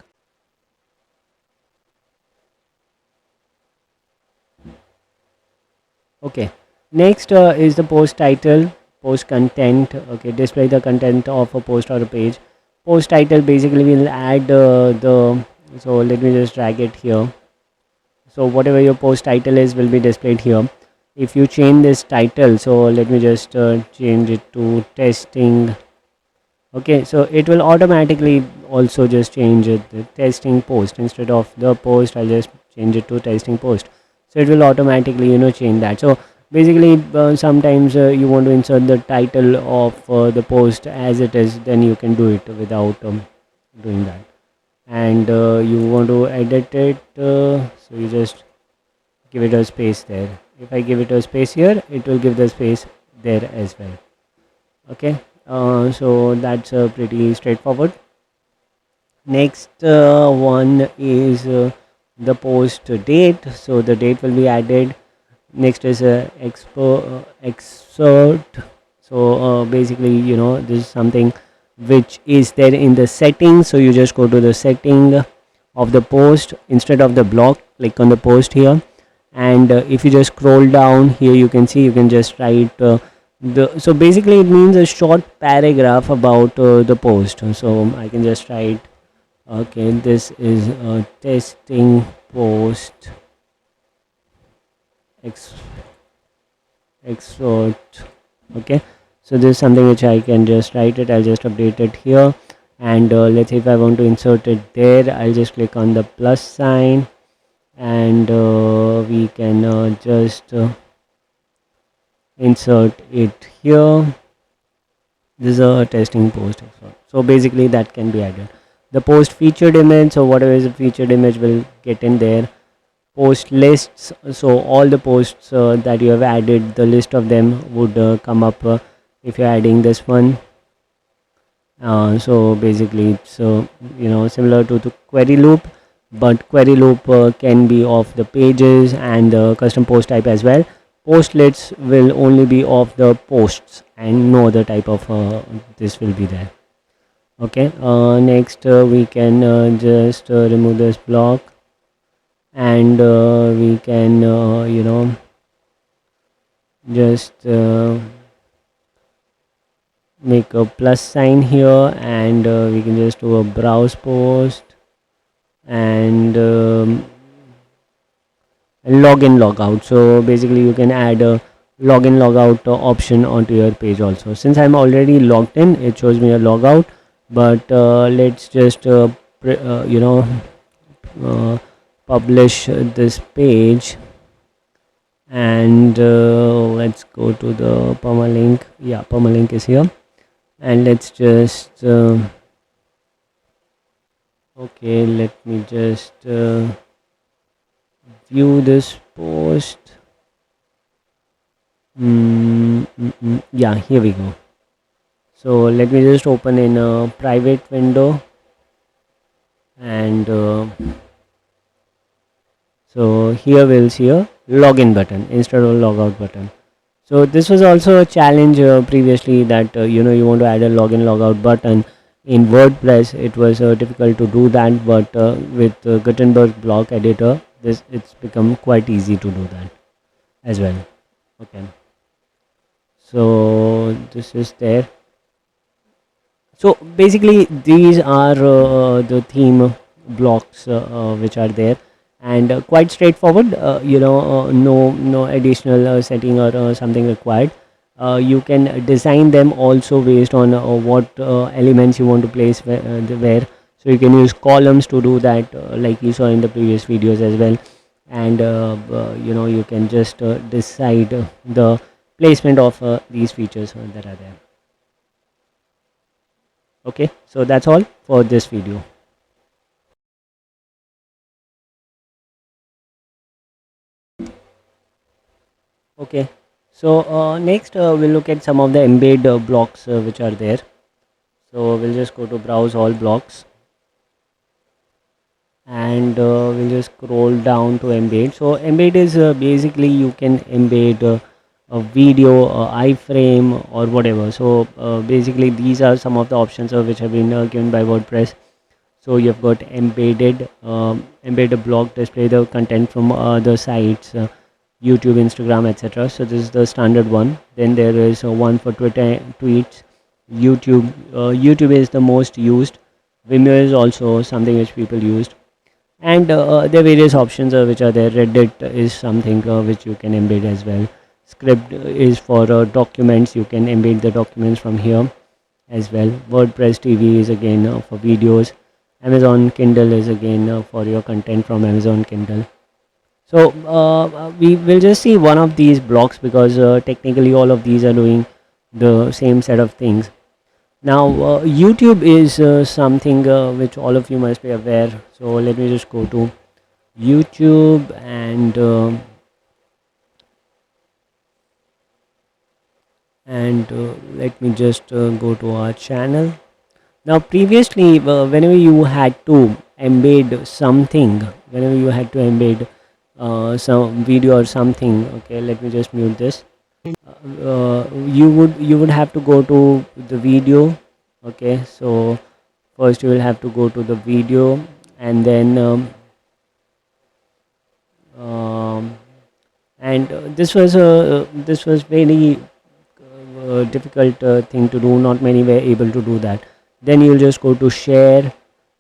Okay, next is the post title, post content. Okay, display the content of a post or a page. Post title basically will add so let me just drag it here. So whatever your post title is will be displayed here. If you change this title, so let me just change it to testing. Okay, so it will automatically also just change it the testing post. Instead of the post, I'll just change it to testing post, so it will automatically change that. So basically sometimes you want to insert the title of the post as it is, then you can do it without doing that. And you want to edit it, so you just give it a space there. If I give it a space here, it will give the space there as well. Okay, so that's pretty straightforward. Next one is the post date, so the date will be added. Next is excerpt. So basically this is something which is there in the settings, so you just go to the setting of the post. Instead of the block, click on the post here, and if you just scroll down here, you can see you can just write so basically it means a short paragraph about the post. So I can just write, okay, this is a testing post excerpt. Okay, so this is something which I can just write it. I'll just update it here, and let's say if I want to insert it there, I'll just click on the plus sign, and we can just insert it here. This is a testing post. So basically that can be added. The post featured image, so whatever is a featured image will get in there. Post lists, so all the posts that you have added, the list of them would come up if you're adding this one. So basically it's similar to the query loop, but query loop can be of the pages and the custom post type as well. Post lists will only be of the posts and no other type of this will be there. Okay, next we can just remove this block, and we can just make a plus sign here, and we can just do a browse post, and log in log out. So basically you can add a login logout option onto your page also. Since I'm already logged in, it shows me a logout, but let's just uh, publish this page, and let's go to the permalink. Yeah, permalink is here, and let's just okay, let me just view this post. Yeah, here we go. So let me just open in a private window, and so here we'll see a login button instead of logout button. So this was also a challenge previously, that you want to add a login logout button in WordPress. It was difficult to do that, but with Gutenberg block editor, it's become quite easy to do that as well. Okay, so this is there. So basically these are the theme blocks which are there, and quite straightforward. No additional setting or something required. You can design them also based on what elements you want to place where. So you can use columns to do that, like you saw in the previous videos as well. And you can just decide the placement of these features that are there. Okay, so that's all for this video. Okay, so next we'll look at some of the embed blocks which are there. So we'll just go to browse all blocks, and we'll just scroll down to embed. So embed is basically you can embed a video, iframe, or whatever. So basically these are some of the options which have been given by WordPress. So you've got embed a block, display the content from other sites, YouTube, Instagram, etc. So this is the standard one. Then there is one for Twitter tweets, YouTube. YouTube is the most used. Vimeo is also something which people used, and there are various options which are there. Reddit is something which you can embed as well. Script is for documents. You can embed the documents from here as well. WordPress TV is again for videos. Amazon Kindle is again for your content from Amazon Kindle. So we will just see one of these blocks, because technically all of these are doing the same set of things. Now YouTube is something which all of you must be aware. So let me just go to YouTube, and let me just go to our channel. Now previously whenever you had to embed something, whenever you had to embed some video or something, okay, let me just mute this. You would have to go to the video. Okay, so first you will have to go to the video, and then this was very difficult thing to do. Not many were able to do that. Then you will just go to share,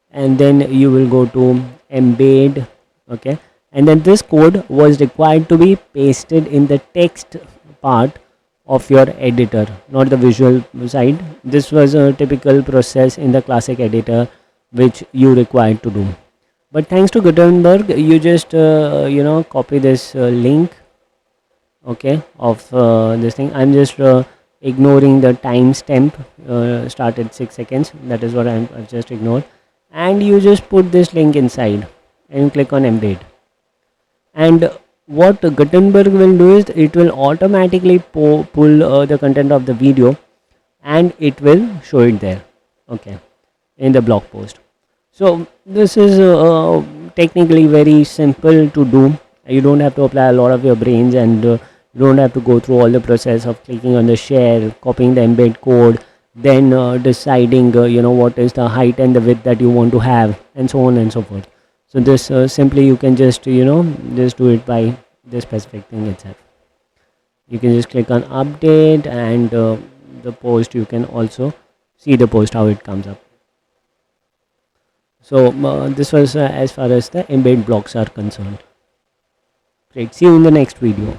and then you will go to embed. Okay, and then this code was required to be pasted in the text part of your editor, not the visual side. This was a typical process in the classic editor which you required to do. But thanks to Gutenberg, you just copy this link, okay, of this thing. I'm just ignoring the timestamp started 6 seconds. That is what I've just ignored. And you just put this link inside and click on embed. And what Gutenberg will do is it will automatically pull the content of the video, and it will show it there, okay, in the blog post. So this is technically very simple to do. You don't have to apply a lot of your brains, and you don't have to go through all the process of clicking on the share, copying the embed code, then deciding what is the height and the width that you want to have, and so on and so forth. So this simply you can just just do it by this specific thing itself. You can just click on update, and the post, you can also see the post how it comes up. So this was as far as the embed blocks are concerned. Great. See you in the next video.